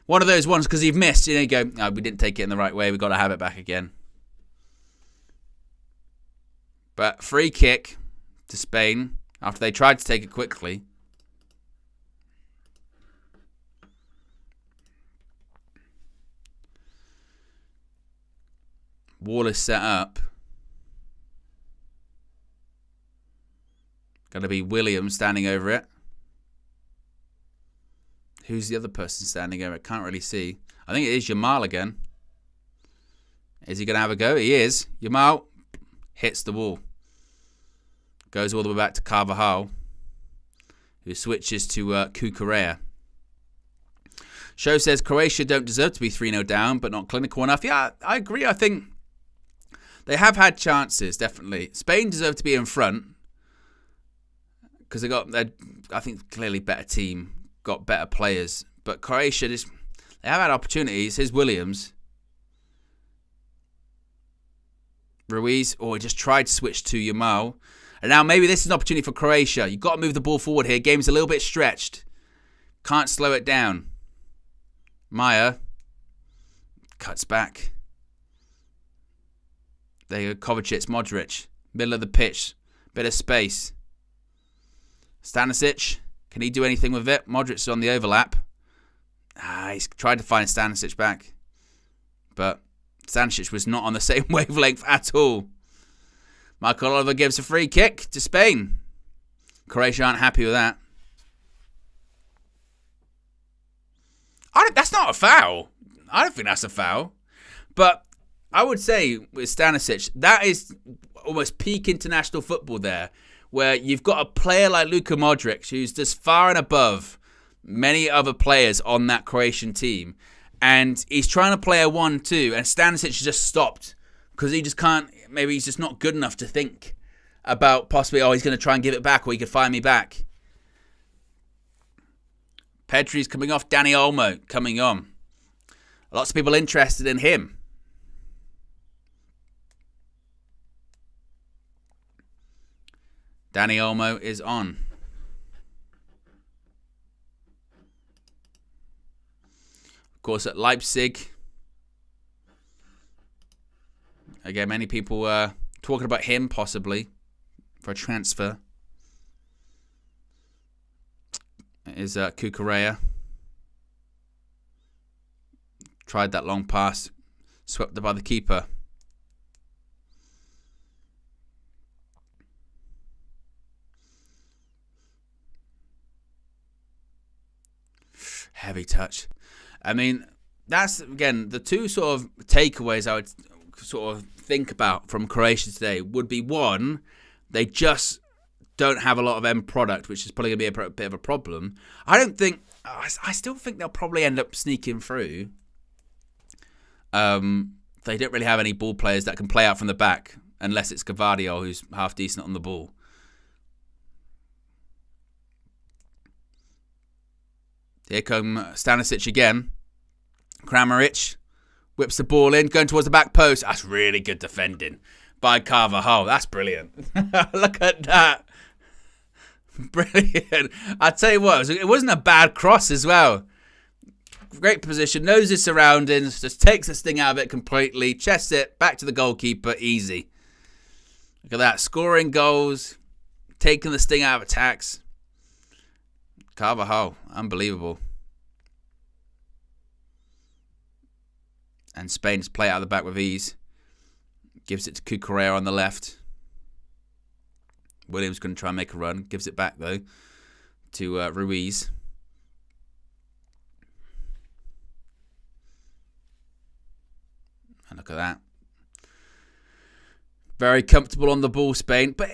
A: One of those ones, because you've missed, you go, oh, we didn't take it in the right way, we've got to have it back again. But free kick to Spain after they tried to take it quickly. Wall is set up. Going to be Williams standing over it. Who's the other person standing over it? Can't really see. I think it is Yamal again. Is he going to have a go? He is. Yamal hits the wall. Goes all the way back to Carvajal, who switches to Cucurella. Show says Croatia don't deserve to be 3-0 down, but not clinical enough. Yeah, I agree. I think they have had chances, definitely. Spain deserve to be in front because they're, I think, clearly better team, got better players. But Croatia, they have had opportunities. Here's Williams. Ruiz, he just tried to switch to Yamal. And now maybe this is an opportunity for Croatia. You've got to move the ball forward here. Game's a little bit stretched. Can't slow it down. Maya cuts back. There you go, Kovacic, Modric. Middle of the pitch. Bit of space. Stanisic. Can he do anything with it? Modric is on the overlap. He's tried to find Stanisic back. But Stanisic was not on the same wavelength at all. Michael Oliver gives a free kick to Spain. Croatia aren't happy with that. That's not a foul. I don't think that's a foul. But I would say with Stanisic, that is almost peak international football there, where you've got a player like Luka Modric, who's just far and above many other players on that Croatian team. And he's trying to play a 1-2, and Stanisic just stopped because he just can't, maybe he's just not good enough to think about possibly, he's going to try and give it back or he could find me back. Pedri's coming off, Dani Olmo coming on. Lots of people interested in him. Dani Olmo is on. Of course, at Leipzig. Again, many people were talking about him possibly for a transfer. Is Cucurella. Tried that long pass. Swept by the keeper. Heavy touch. I mean, that's, again, the two sort of takeaways I would sort of think about from Croatia today would be, one, they just don't have a lot of end product, which is probably going to be a bit of a problem. I still think they'll probably end up sneaking through. They don't really have any ball players that can play out from the back, unless it's Gvardiol, who's half decent on the ball. Here come Stanisic again. Kramaric whips the ball in, going towards the back post. That's really good defending by Carvajal. That's brilliant. Look at that. Brilliant. I tell you what, it wasn't a bad cross as well. Great position, knows his surroundings, just takes this thing out of it completely, chests it, back to the goalkeeper, easy. Look at that, scoring goals, taking the sting out of attacks. Carvajal, unbelievable. And Spain just play it out of the back with ease. Gives it to Cucurella on the left. Williams going to try and make a run. Gives it back, though, to Ruiz. And look at that. Very comfortable on the ball, Spain. But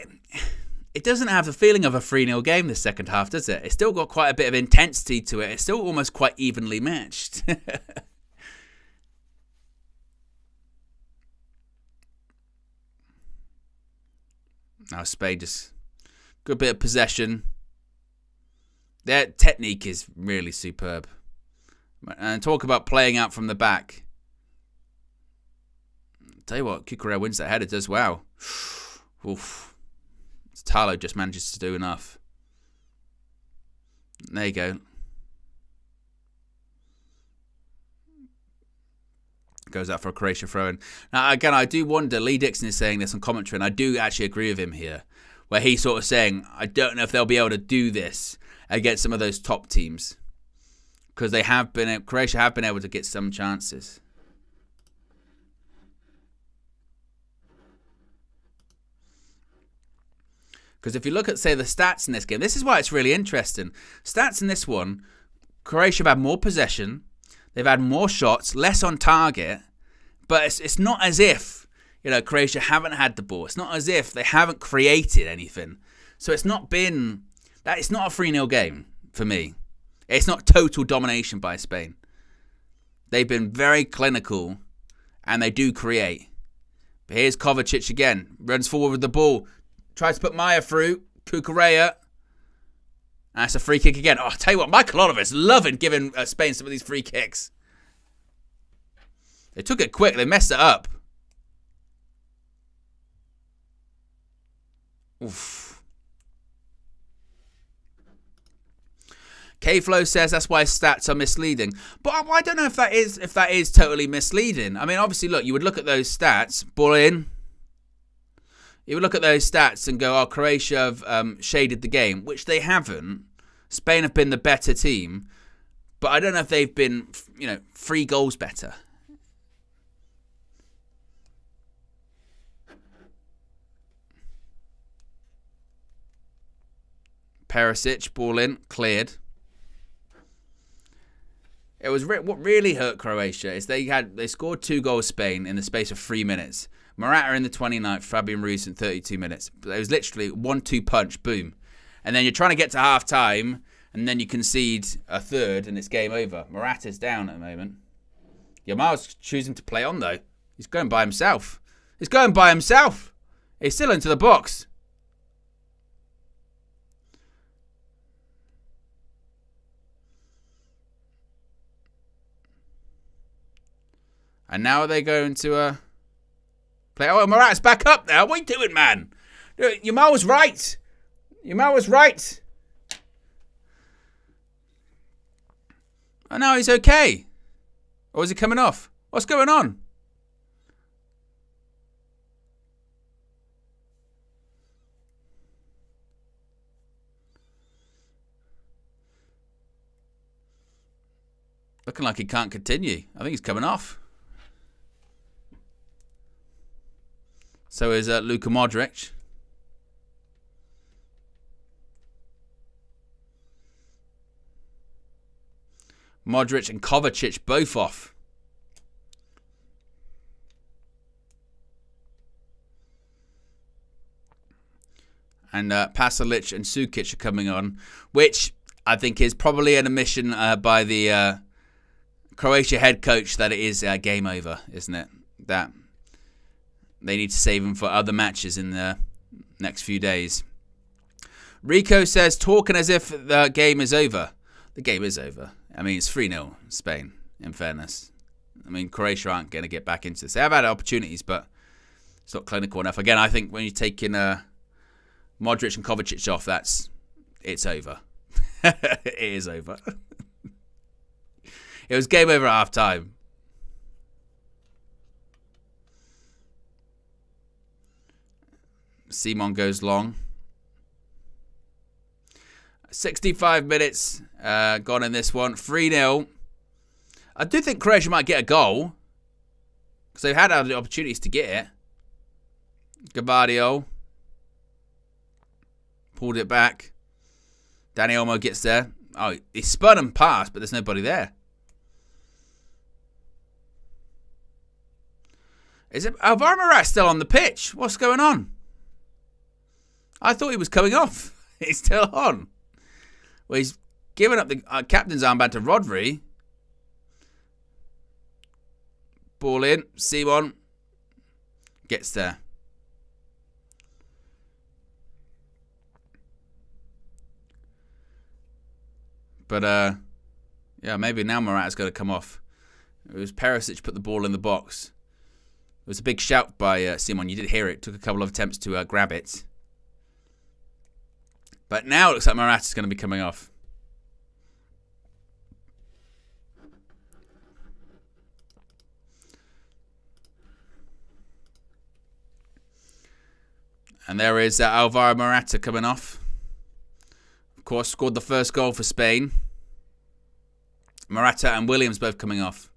A: it doesn't have the feeling of a 3-0 game this second half, does it? It's still got quite a bit of intensity to it. It's still almost quite evenly matched. Now Spain just good bit of possession. Their technique is really superb. And talk about playing out from the back. I'll tell you what, Cucurella wins that header, does well. Oof. Talo just manages to do enough. There you go. Goes out for a Croatia throw-in. Now, again, I do wonder, Lee Dixon is saying this on commentary, and I do actually agree with him here, where he's sort of saying, I don't know if they'll be able to do this against some of those top teams. Because Croatia have been able to get some chances. Because if you look at, say, the stats in this game, this is why it's really interesting. Stats in this one, Croatia have had more possession, they've had more shots, less on target, but it's not as if, Croatia haven't had the ball. It's not as if they haven't created anything. So it's not a 3-0 game for me. It's not total domination by Spain. They've been very clinical and they do create. But here's Kovacic again, runs forward with the ball, tries to put Maya through, Cucurella. That's a free kick again. Oh, I'll tell you what, Michael Oliver's loving giving Spain some of these free kicks. They took it quick. They messed it up. Oof. K-Flow says that's why stats are misleading. But I don't know if that is totally misleading. I mean, obviously, look, you would look at those stats, ball in. You would look at those stats and go, Croatia have shaded the game, which they haven't. Spain have been the better team, but I don't know if they've been, 3 goals better. Perisic, ball in, cleared. It was what really hurt Croatia is they scored 2 goals Spain in the space of 3 minutes. Morata in the 29th, Fabian Ruiz in 32 minutes. It was literally 1-2 punch, boom. And then you're trying to get to half time, and then you concede a third, and it's game over. Morata's down at the moment. Yamal's choosing to play on, though. He's going by himself. He's still into the box. And now are they going to play? Oh, Morata's back up now. What are you doing, man? Yamal was right. Oh, no, he's okay. Or is he coming off? What's going on? Looking like he can't continue. I think he's coming off. So is Luka Modric. Modric and Kovacic both off. And Pasalic and Sukic are coming on, which I think is probably an admission by the Croatia head coach that it is game over, isn't it? That they need to save him for other matches in the next few days. Rico says, talking as if the game is over. The game is over. I mean, it's 3-0 Spain, in fairness. I mean, Croatia aren't going to get back into this. They have had opportunities, but it's not clinical enough. Again, I think when you're taking Modric and Kovacic off, it's over. It is over. It was game over at half time. Simon goes long. 65 minutes gone in this one. 3-0. I do think Croatia might get a goal, because they've had other opportunities to get it. Gavardio pulled it back. Dani Olmo gets there. Oh, he spun and passed, but there's nobody there. Is it Alvaro Morata still on the pitch? What's going on? I thought he was coming off. He's still on. Well, he's given up the captain's armband to Rodri. Ball in. Simon gets there. But, yeah, maybe now Morata's going to come off. It was Perisic put the ball in the box. It was a big shout by Simon. You did hear it. Took a couple of attempts to grab it. But now it looks like Morata's going to be coming off. And there is Alvaro Morata coming off. Of course, scored the first goal for Spain. Morata and Williams both coming off.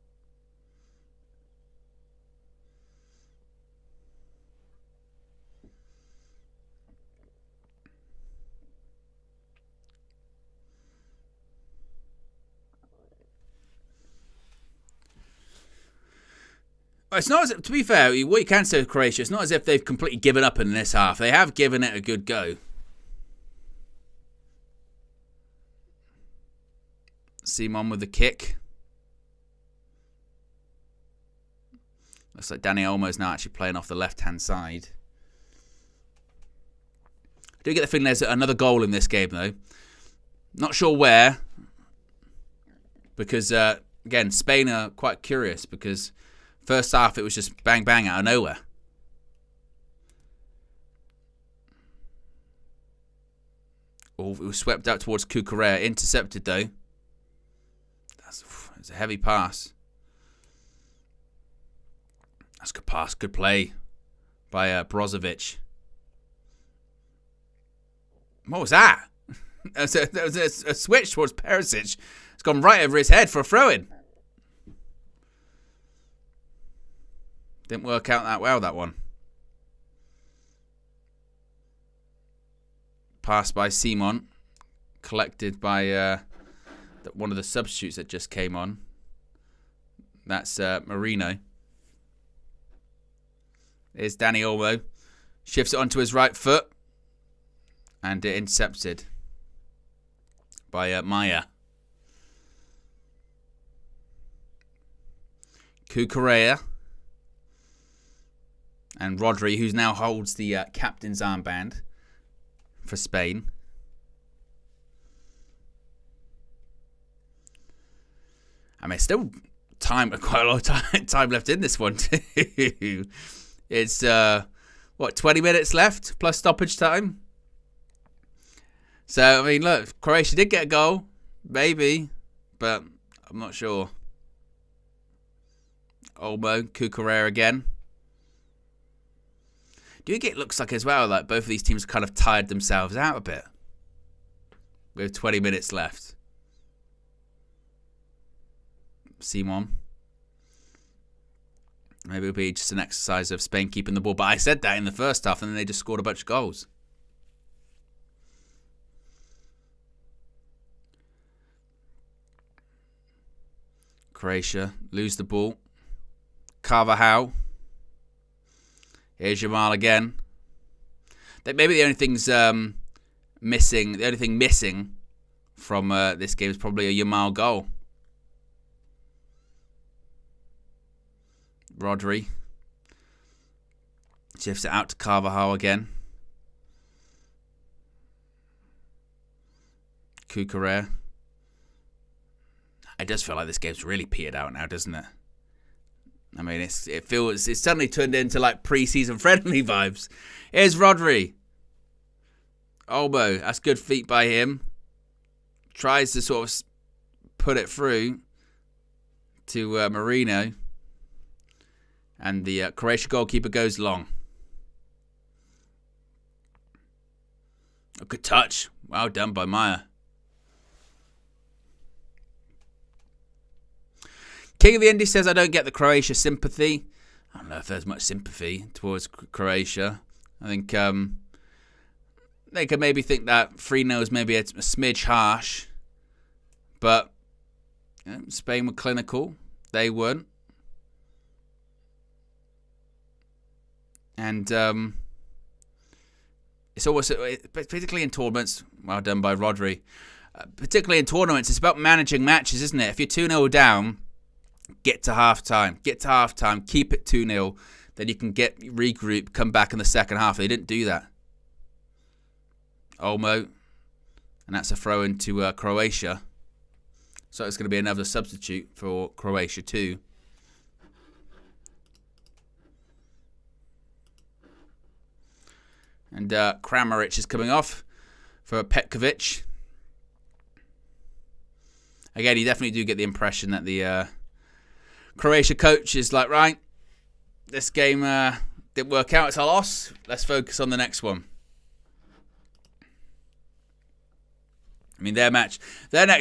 A: It's not as if, to be fair, what you can say with Croatia, it's not as if they've completely given up in this half. They have given it a good go. Simon with the kick. Looks like Dani Olmo's now actually playing off the left-hand side. I do get the feeling there's another goal in this game, though. Not sure where. Because, again, Spain are quite curious because first half, it was just bang, bang out of nowhere. Oh, it was swept out towards Cucurella. Intercepted, though. It's a heavy pass. That's a good pass. Good play by Brozovic. What was that? There was a switch towards Perisic. It's gone right over his head for a throw-in. Didn't work out that well, that one. Passed by Simon. Collected by one of the substitutes that just came on. That's Marino. Here's Dani Olmo. Shifts it onto his right foot. And it intercepted by Maya. Cucurella. And Rodri, who now holds the captain's armband for Spain. I mean, still quite a lot of time left in this one too. It's 20 minutes left plus stoppage time. So I mean, look, Croatia did get a goal, maybe, but I'm not sure. Olmo, Cucurella again. Do you get looks like as well like both of these teams kind of tired themselves out a bit with 20 minutes left? Simon. Maybe it'll be just an exercise of Spain keeping the ball. But I said that in the first half, and then they just scored a bunch of goals. Croatia lose the ball. Carvajal. Here's Jamal again. Maybe the only thing's missing. The only thing missing from this game is probably a Jamal goal. Rodri shifts it out to Carvajal again. Cucurella. It does feel like this game's really petered out now, doesn't it? I mean, it's suddenly turned into like pre-season friendly vibes. Here's Rodri. Olmo, that's good feet by him. Tries to sort of put it through to Marino. And the Croatia goalkeeper goes long. A good touch. Well done by Maya. King of the Indies says, I don't get the Croatia sympathy. I don't know if there's much sympathy towards Croatia. I think they could maybe think that 3-0 is maybe a smidge harsh. But Spain were clinical. They weren't. And it's always, particularly in tournaments, well done by Rodri. Particularly in tournaments, it's about managing matches, isn't it? If you're 2-0 down, get to half-time. Keep it 2-0. Then you can regroup, come back in the second half. They didn't do that. Olmo. And that's a throw into Croatia. So it's going to be another substitute for Croatia too. And Kramaric is coming off for Petkovic. Again, you definitely do get the impression that the Croatia coach is like, right, this game didn't work out. It's a loss. Let's focus on the next one. I mean, their next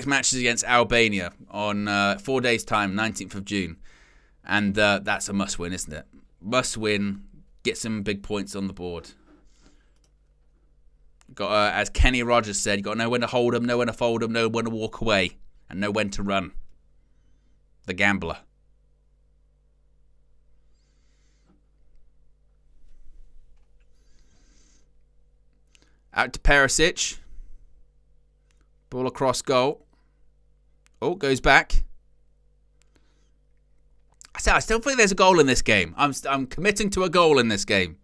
A: match is against Albania on 4 days' time, 19th of June. And that's a must-win, isn't it? Must-win. Get some big points on the board. Got, as Kenny Rogers said, you got to know when to hold them, know when to fold them, know when to walk away, and know when to run. The gambler. Out to Perisic. Ball across goal. Oh, goes back. I still think there's a goal in this game. I'm committing to a goal in this game.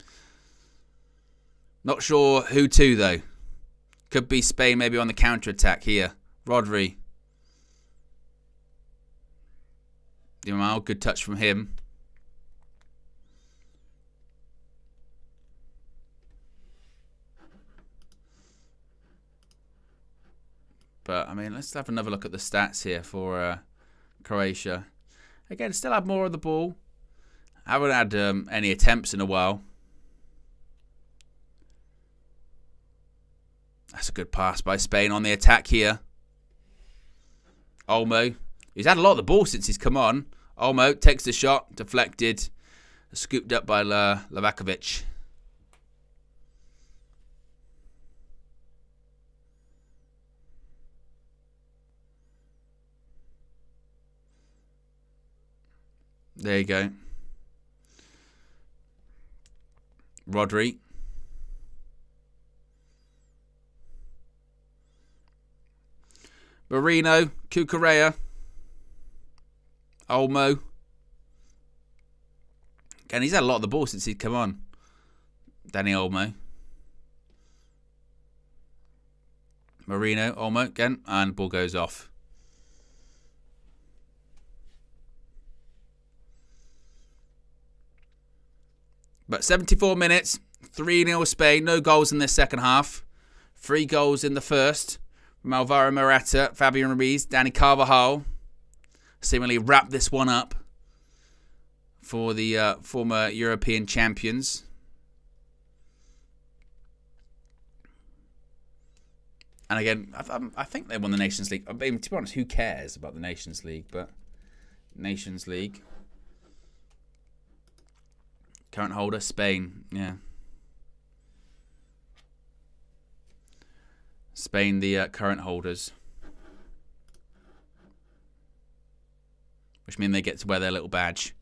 A: Not sure who to, though. Could be Spain maybe on the counter-attack here. Rodri. Jamal, good touch from him. But, I mean, let's have another look at the stats here for Croatia. Again, still have more of the ball. Haven't had any attempts in a while. That's a good pass by Spain on the attack here. Olmo. He's had a lot of the ball since he's come on. Olmo takes the shot. Deflected. Scooped up by Lavakovic. There you go. Rodri. Marino. Cucurella. Olmo. Again, he's had a lot of the ball since he's come on. Danny Olmo. Marino. Olmo again. And ball goes off. But 74 minutes, 3-0 Spain. No goals in this second half. 3 goals in the first. From Alvaro Morata, Fabian Ruiz, Dani Carvajal. Seemingly wrap this one up for the former European champions. And again, I think they won the Nations League. I mean, to be honest, who cares about the Nations League? But Nations League. Current holder, Spain. Yeah. Spain, the current holders. Which means they get to wear their little badge.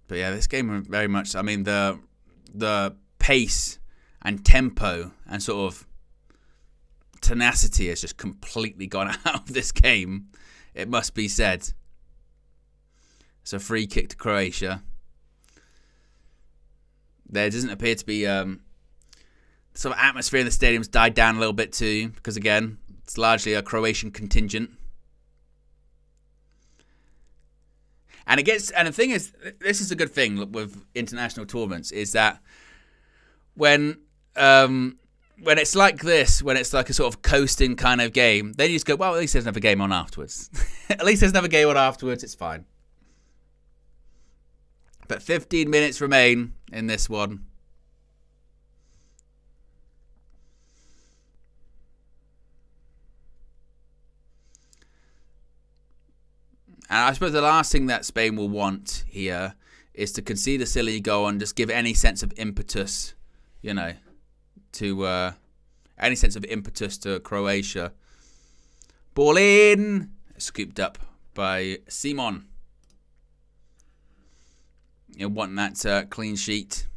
A: But yeah, this game very much, I mean, the pace and tempo and sort of tenacity has just completely gone out of this game. It must be said. It's a free kick to Croatia. There doesn't appear to be sort of atmosphere in the stadium's died down a little bit too, because again, it's largely a Croatian contingent. And the thing is, this is a good thing with international tournaments, is that when it's like this, when it's like a sort of coasting kind of game, then you just go, well, at least there's another game on afterwards. At least there's another game on afterwards, it's fine. But 15 minutes remain in this one. And I suppose the last thing that Spain will want here is to concede a silly goal and just give any sense of impetus, to any sense of impetus to Croatia. Ball in. Scooped up by Simon. You want that clean sheet.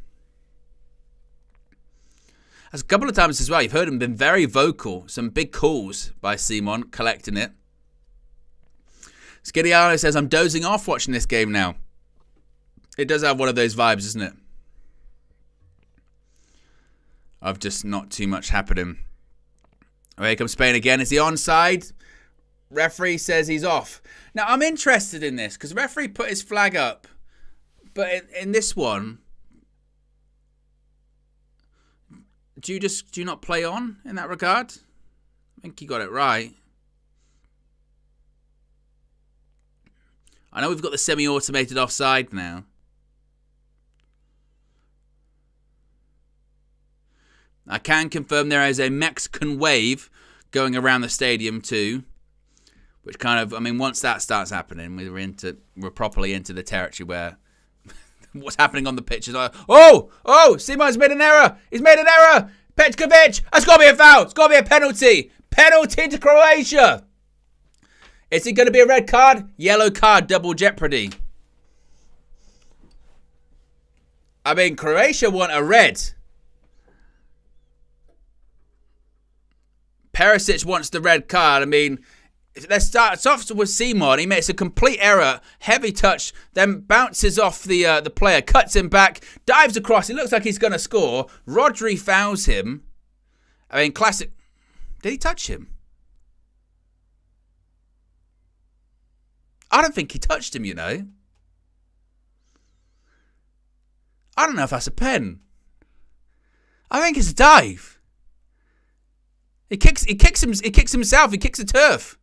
A: As a couple of times as well, you've heard him been very vocal. Some big calls by Simon, collecting it. Skiddiano says, I'm dozing off watching this game now. It does have one of those vibes, doesn't it? Of just not too much happening. Here comes Spain again. Is he onside? Referee says he's off. Now, I'm interested in this because referee put his flag up. But in this one, do you not play on in that regard? I think you got it right. I know we've got the semi-automated offside now. I can confirm there is a Mexican wave going around the stadium too. Which kind of, I mean, once that starts happening, we're properly into the territory where what's happening on the pitch is like, Simon's made an error. He's made an error. Petkovic, it's got to be a foul. It's got to be a penalty. Penalty to Croatia. Is it going to be a red card? Yellow card, double jeopardy. I mean, Croatia want a red. Perisic wants the red card. I mean, let's start off with Simon. He makes a complete error. Heavy touch, then bounces off the player, cuts him back, dives across. It looks like he's going to score. Rodri fouls him. I mean, classic. Did he touch him? I don't think he touched him, I don't know if that's a pen. I think it's a dive. He kicks himself. He kicks the turf.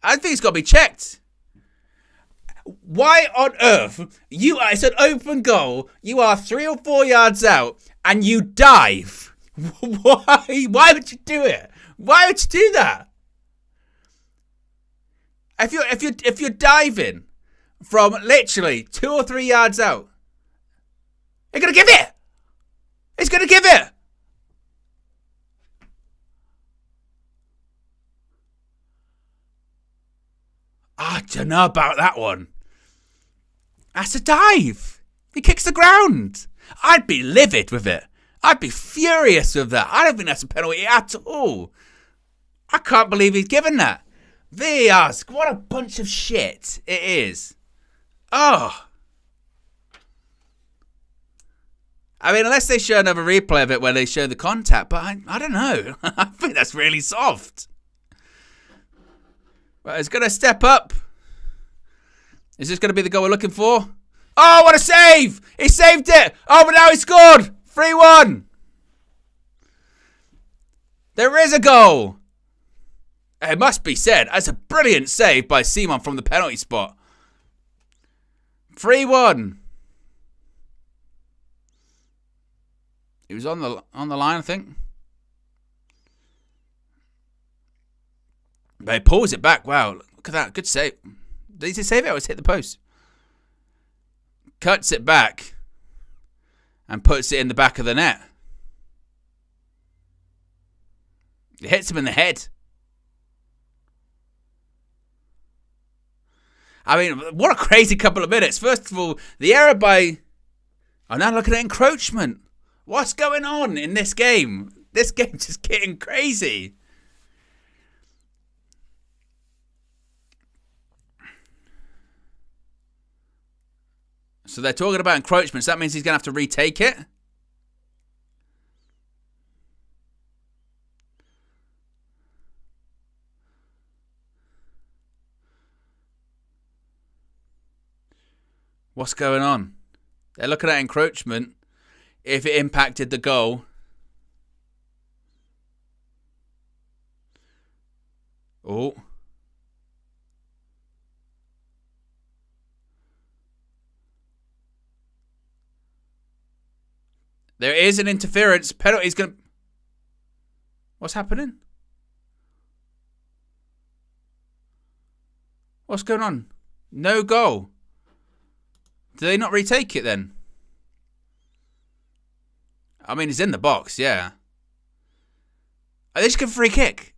A: I think it's got to be checked. Why on earth? It's an open goal. You are 3 or 4 yards out and you dive. Why? Why would you do it? Why would you do that? If you're diving from literally 2 or 3 yards out, you're gonna give it. He's gonna give it. I don't know about that one. That's a dive. He kicks the ground. I'd be livid with it. I'd be furious with that. I don't think that's a penalty at all. I can't believe he's given that. VAR's, what a bunch of shit it is. Oh. I mean, unless they show another replay of it where they show the contact, but I don't know. I think that's really soft. Well, he's going to step up. Is this going to be the goal we're looking for? Oh, what a save! He saved it! Oh, but now he scored! 3-1. There is a goal. It must be said, that's a brilliant save by Simon from the penalty spot. 3-1. He was on the line, I think. But he pulls it back. Wow, look at that. Good save. Did he save it or was it hit the post? Cuts it back and puts it in the back of the net. It hits him in the head. I mean, what a crazy couple of minutes. First of all, the error by... I'm now looking at encroachment. What's going on in this game? This game's just getting crazy. So they're talking about encroachment. So that means he's going to have to retake it. What's going on? They're looking at encroachment. If it impacted the goal. Oh. There is an interference. Penalty's going to... What's happening? What's going on? No goal. Do they not retake it then? I mean, he's in the box, yeah. Are they just give a free kick?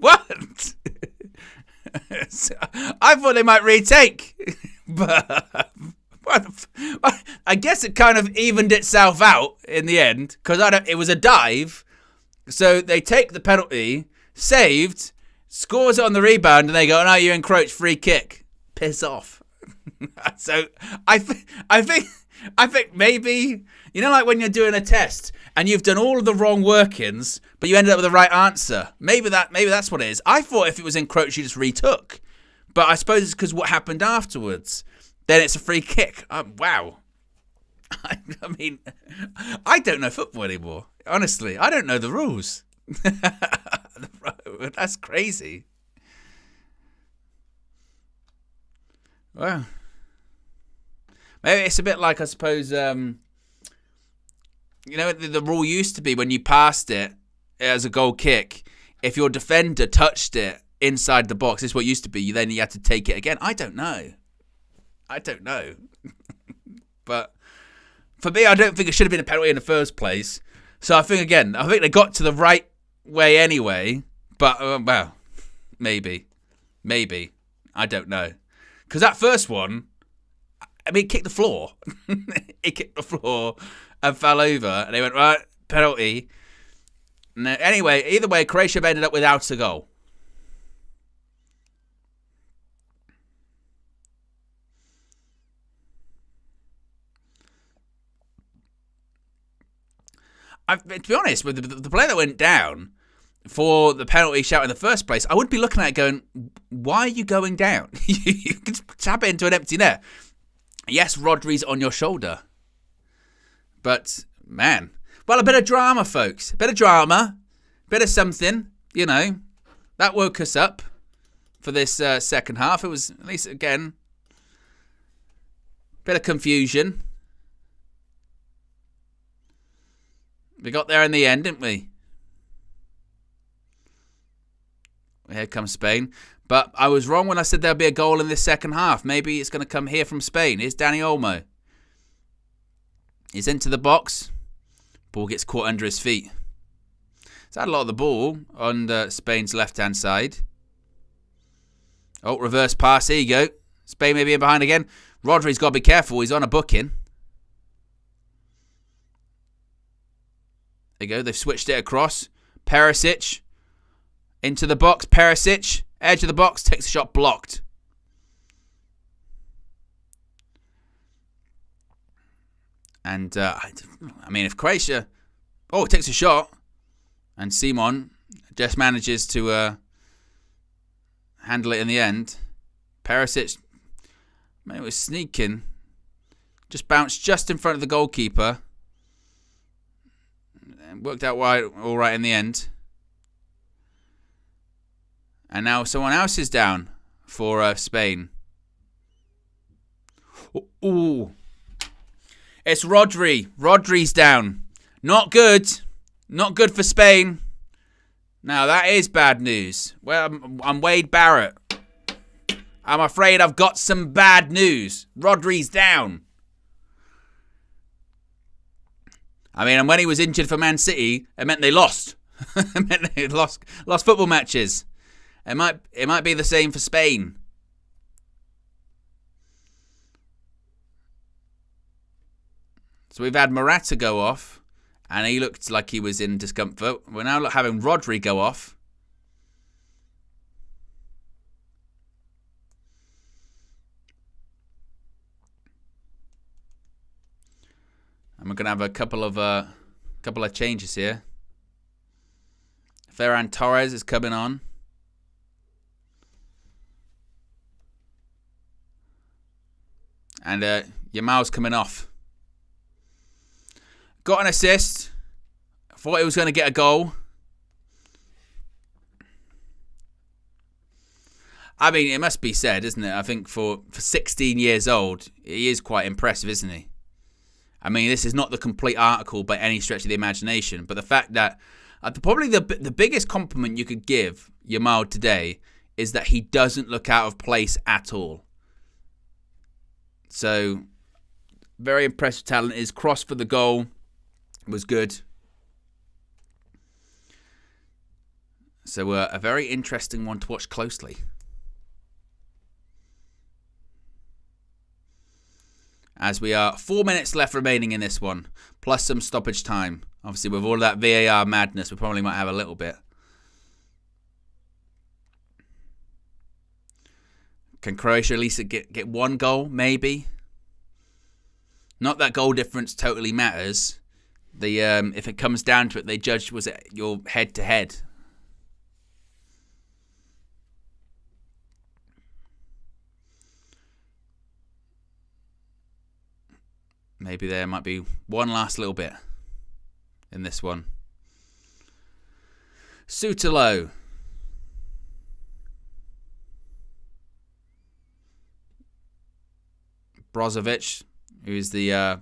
A: What? I thought they might retake. But I guess it kind of evened itself out in the end. Because it was a dive. So they take the penalty, saved, scores it on the rebound, and they go, no, you encroach, free kick. Piss off. So I think maybe, you know, like when you're doing a test and you've done all of the wrong workings, but you ended up with the right answer. Maybe that's what it is. I thought if it was encroach, you just retook. But I suppose it's because what happened afterwards. Then it's a free kick. Wow. I mean, I don't know football anymore. Honestly, I don't know the rules. That's crazy. Well, maybe it's a bit like, I suppose, you know, the rule used to be when you passed it as a goal kick, if your defender touched it inside the box, this is what it used to be, then you had to take it again. I don't know. But for me, I don't think it should have been a penalty in the first place. So I think they got to the right way anyway. But, well, maybe. I don't know. Because that first one, I mean, it kicked the floor. It kicked the floor and fell over. And they went, right, penalty. Anyway, either way, Croatia have ended up without a goal. To be honest, with the player that went down for the penalty shout in the first place, I would be looking at it going, why are you going down? You can tap it into an empty net. Yes, Rodri's on your shoulder. But, man. Well, a bit of drama, folks. A bit of drama. A bit of something, you know. That woke us up. for this second half. It was, at least, again, a bit of confusion. We got there in the end, didn't we? Here comes Spain. But I was wrong when I said there'll be a goal in this second half. Maybe it's going to come here from Spain. Here's Dani Olmo. He's into the box. Ball gets caught under his feet. He's had a lot of the ball on Spain's left-hand side. Oh, reverse pass. Here you go. Spain may be in behind again. Rodri's got to be careful. He's on a booking. There you go. They've switched it across. Perisic into the box. Perisic, edge of the box, takes a shot, blocked. And, I mean, if Croatia... Oh, it takes a shot. And Simon just manages to handle it in the end. Perisic, man, it was sneaking. Just bounced just in front of the goalkeeper. And worked out all right in the end. And now someone else is down for Spain. Ooh. It's Rodri. Rodri's down. Not good. Not good for Spain. Now, that is bad news. Well, I'm Wade Barrett. I'm afraid I've got some bad news. Rodri's down. I mean, and when he was injured for Man City, it meant they lost. It meant they lost football matches. It might be the same for Spain. So we've had Morata go off, and he looked like he was in discomfort. We're now having Rodri go off. And we're going to have a couple of changes here. Ferran Torres is coming on. And Yamal's coming off. Got an assist. Thought he was going to get a goal. I mean, it must be said, isn't it? I think for 16 years old, he is quite impressive, isn't he? I mean, this is not the complete article by any stretch of the imagination, but the fact that probably the biggest compliment you could give Yamal today is that he doesn't look out of place at all. So, very impressive talent. His cross for the goal was good. So, a very interesting one to watch closely. As we are 4 minutes left remaining in this one, plus some stoppage time. Obviously, with all of that VAR madness, we probably might have a little bit. Can Croatia at least get one goal? Maybe. Not that goal difference totally matters. If it comes down to it, they judge, was it your head-to-head? Maybe there might be one last little bit in this one. Sutalo. Brozovic, who's the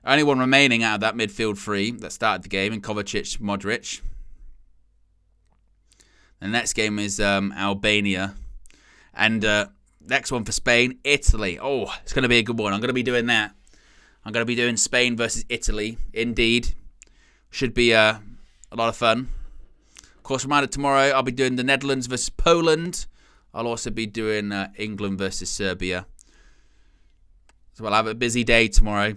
A: only one remaining out of that midfield three that started the game, and Kovacic, Modric. The next game is Albania. And next one for Spain, Italy. Oh, it's going to be a good one. I'm going to be doing that. I'm going to be doing Spain versus Italy. Indeed. Should be a lot of fun. Of course, reminder, tomorrow I'll be doing the Netherlands versus Poland. I'll also be doing England versus Serbia. So I'll have a busy day tomorrow.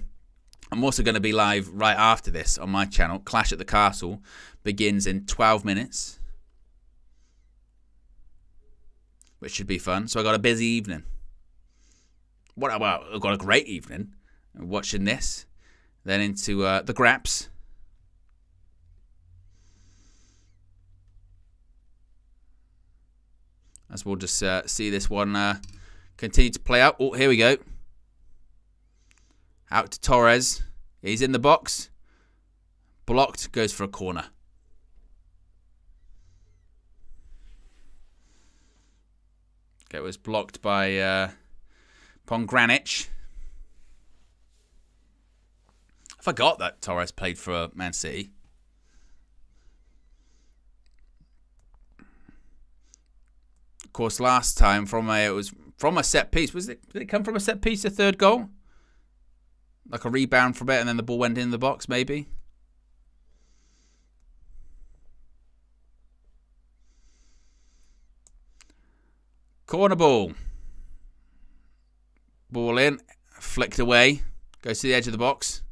A: I'm also going to be live right after this on my channel. Clash at the Castle begins in 12 minutes. Which should be fun. So I got a busy evening. Well, I've got a great evening watching this. Then into the Graps. As we'll just see this one continue to play out. Oh, here we go. Out to Torres. He's in the box. Blocked. Goes for a corner. It was blocked by Pongranic. I forgot that Torres played for Man City. Of course, last time it was from a set piece. Did it come from a set piece, the third goal? Like a rebound from it, and then the ball went in the box, maybe? Corner ball. Ball in. Flicked away. Goes to the edge of the box.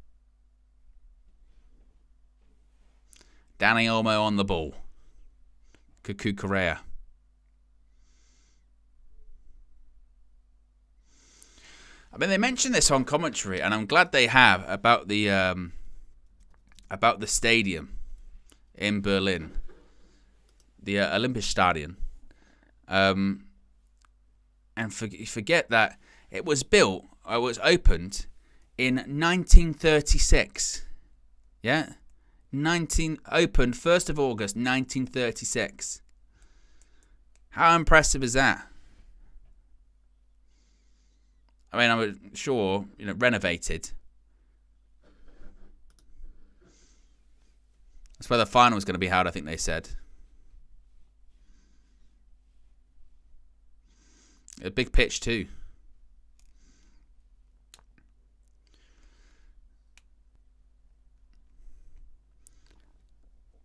A: Dani Olmo on the ball. Cuckoo Correa. I mean, they mentioned this on commentary, and I'm glad they have, about the stadium in Berlin, the Olympiastadion. And forget that it was opened in 1936. Yeah, opened 1st of August 1936. How impressive is that? I mean, I'm sure, renovated. That's where the final was going to be held, I think they said. A big pitch too.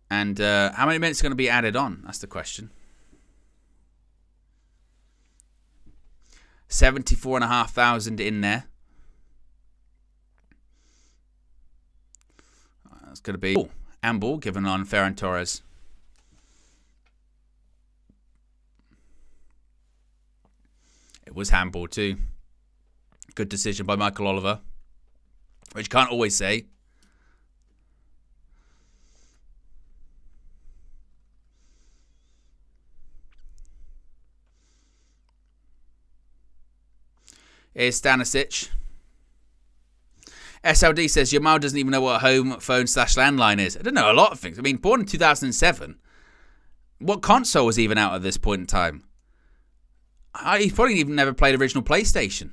A: And how many minutes are going to be added on? That's the question. 74,500 in there. That's going to be handball given on Ferran Torres. It was handball too. Good decision by Michael Oliver, which you can't always say. Here's Stanisic. SLD says, Yamal doesn't even know what a home phone / landline is. I don't know a lot of things. I mean, born in 2007. What console was even out at this point in time? He's probably even never played original PlayStation.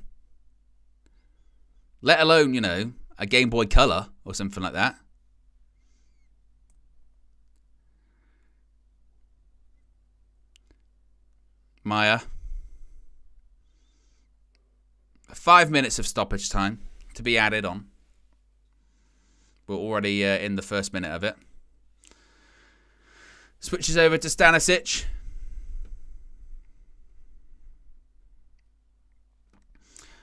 A: Let alone, a Game Boy Color or something like that. Maya. 5 minutes of stoppage time to be added on. We're already in the first minute of it. Switches over to Stanisic.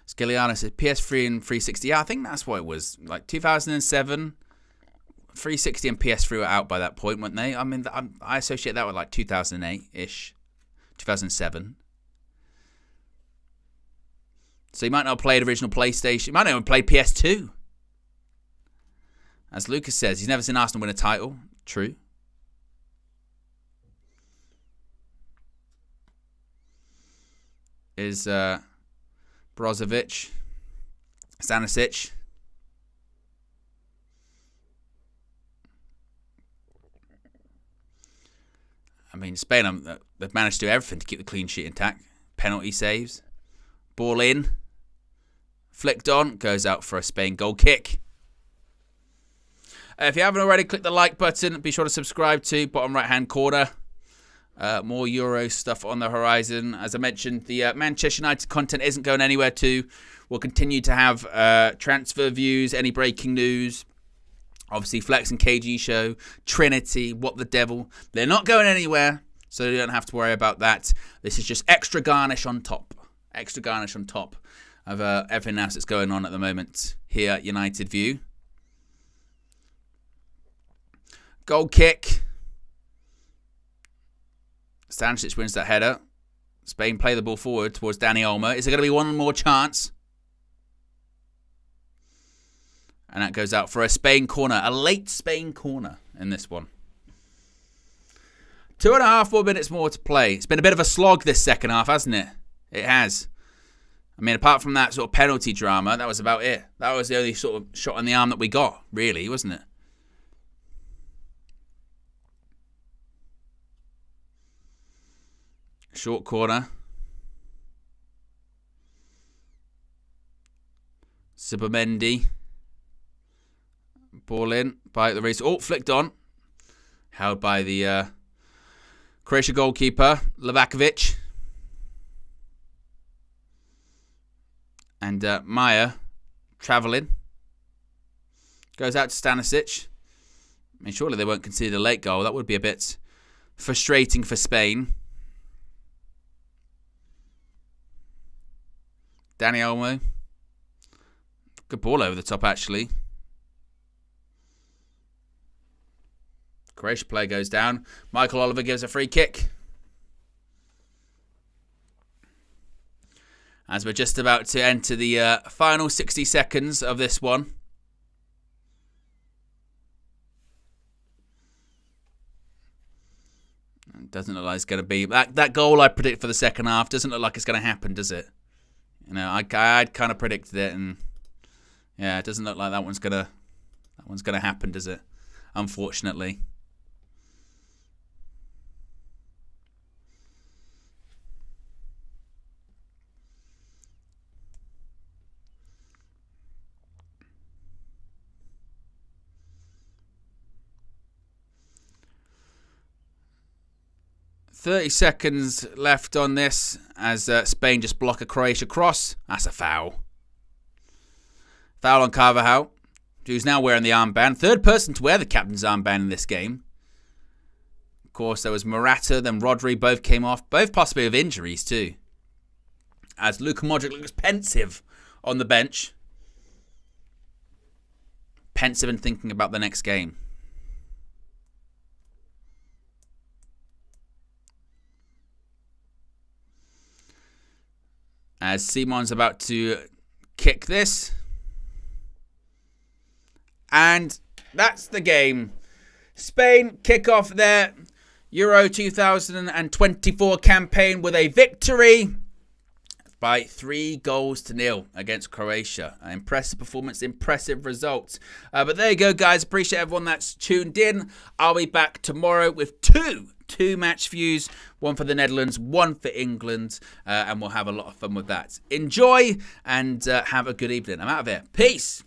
A: Skilianis says PS3 and 360. Yeah, I think that's what it was. Like 2007, 360 and PS3 were out by that point, weren't they? I mean, I associate that with like 2008-ish, 2007. So you might not have played original PlayStation. You might not have played PS2. As Lucas says, he's never seen Arsenal win a title. True. Is Brozovic. Stanisic. I mean, Spain, they've managed to do everything to keep the clean sheet intact. Penalty saves. Ball in. Flicked on. Goes out for a Spain goal kick. If you haven't already, click the like button. Be sure to subscribe to bottom right-hand corner. More Euro stuff on the horizon. As I mentioned, the Manchester United content isn't going anywhere too. We'll continue to have transfer views, any breaking news. Obviously, Flex and KG show, Trinity, What the Devil. They're not going anywhere, so you don't have to worry about that. This is just extra garnish on top. Extra garnish on top of everything else that's going on at the moment here at United View. Goal kick. Stanisic wins that header. Spain play the ball forward towards Dani Olmo. Is there going to be one more chance? And that goes out for a Spain corner. A late Spain corner in this one. 2.5 more minutes more to play. It's been a bit of a slog this second half, hasn't it? It has. I mean, apart from that sort of penalty drama, that was about it. That was the only sort of shot in the arm that we got, really, wasn't it? Short corner. Subamendi. Ball in by the race. Oh, flicked on. Held by the Croatia goalkeeper, Lavakovic. And Maya travelling. Goes out to Stanisic. I mean, surely they won't concede a late goal. That would be a bit frustrating for Spain. Dani Olmo. Good ball over the top, actually. Croatia player goes down. Michael Oliver gives a free kick. As we're just about to enter the final 60 seconds of this one. It doesn't look like it's going to be... That goal I predict for the second half doesn't look like it's going to happen, does it? You know, I'd kind of predicted it, and yeah, it doesn't look like that one's going to happen, does it? Unfortunately. .30 seconds left on this as Spain just block a Croatia cross. That's a foul. Foul on Carvajal, who's now wearing the armband. Third person to wear the captain's armband in this game. Of course, there was Morata, then Rodri. Both came off. Both possibly with injuries too. As Luka Modric looks pensive on the bench. Pensive and thinking about the next game. As Simon's about to kick this. And that's the game. Spain kick off their Euro 2024 campaign with a victory by 3-0 against Croatia. An impressive performance, impressive results. But there you go, guys. Appreciate everyone that's tuned in. I'll be back tomorrow with two match views, one for the Netherlands, one for England, and we'll have a lot of fun with that. Enjoy and have a good evening. I'm out of here. Peace.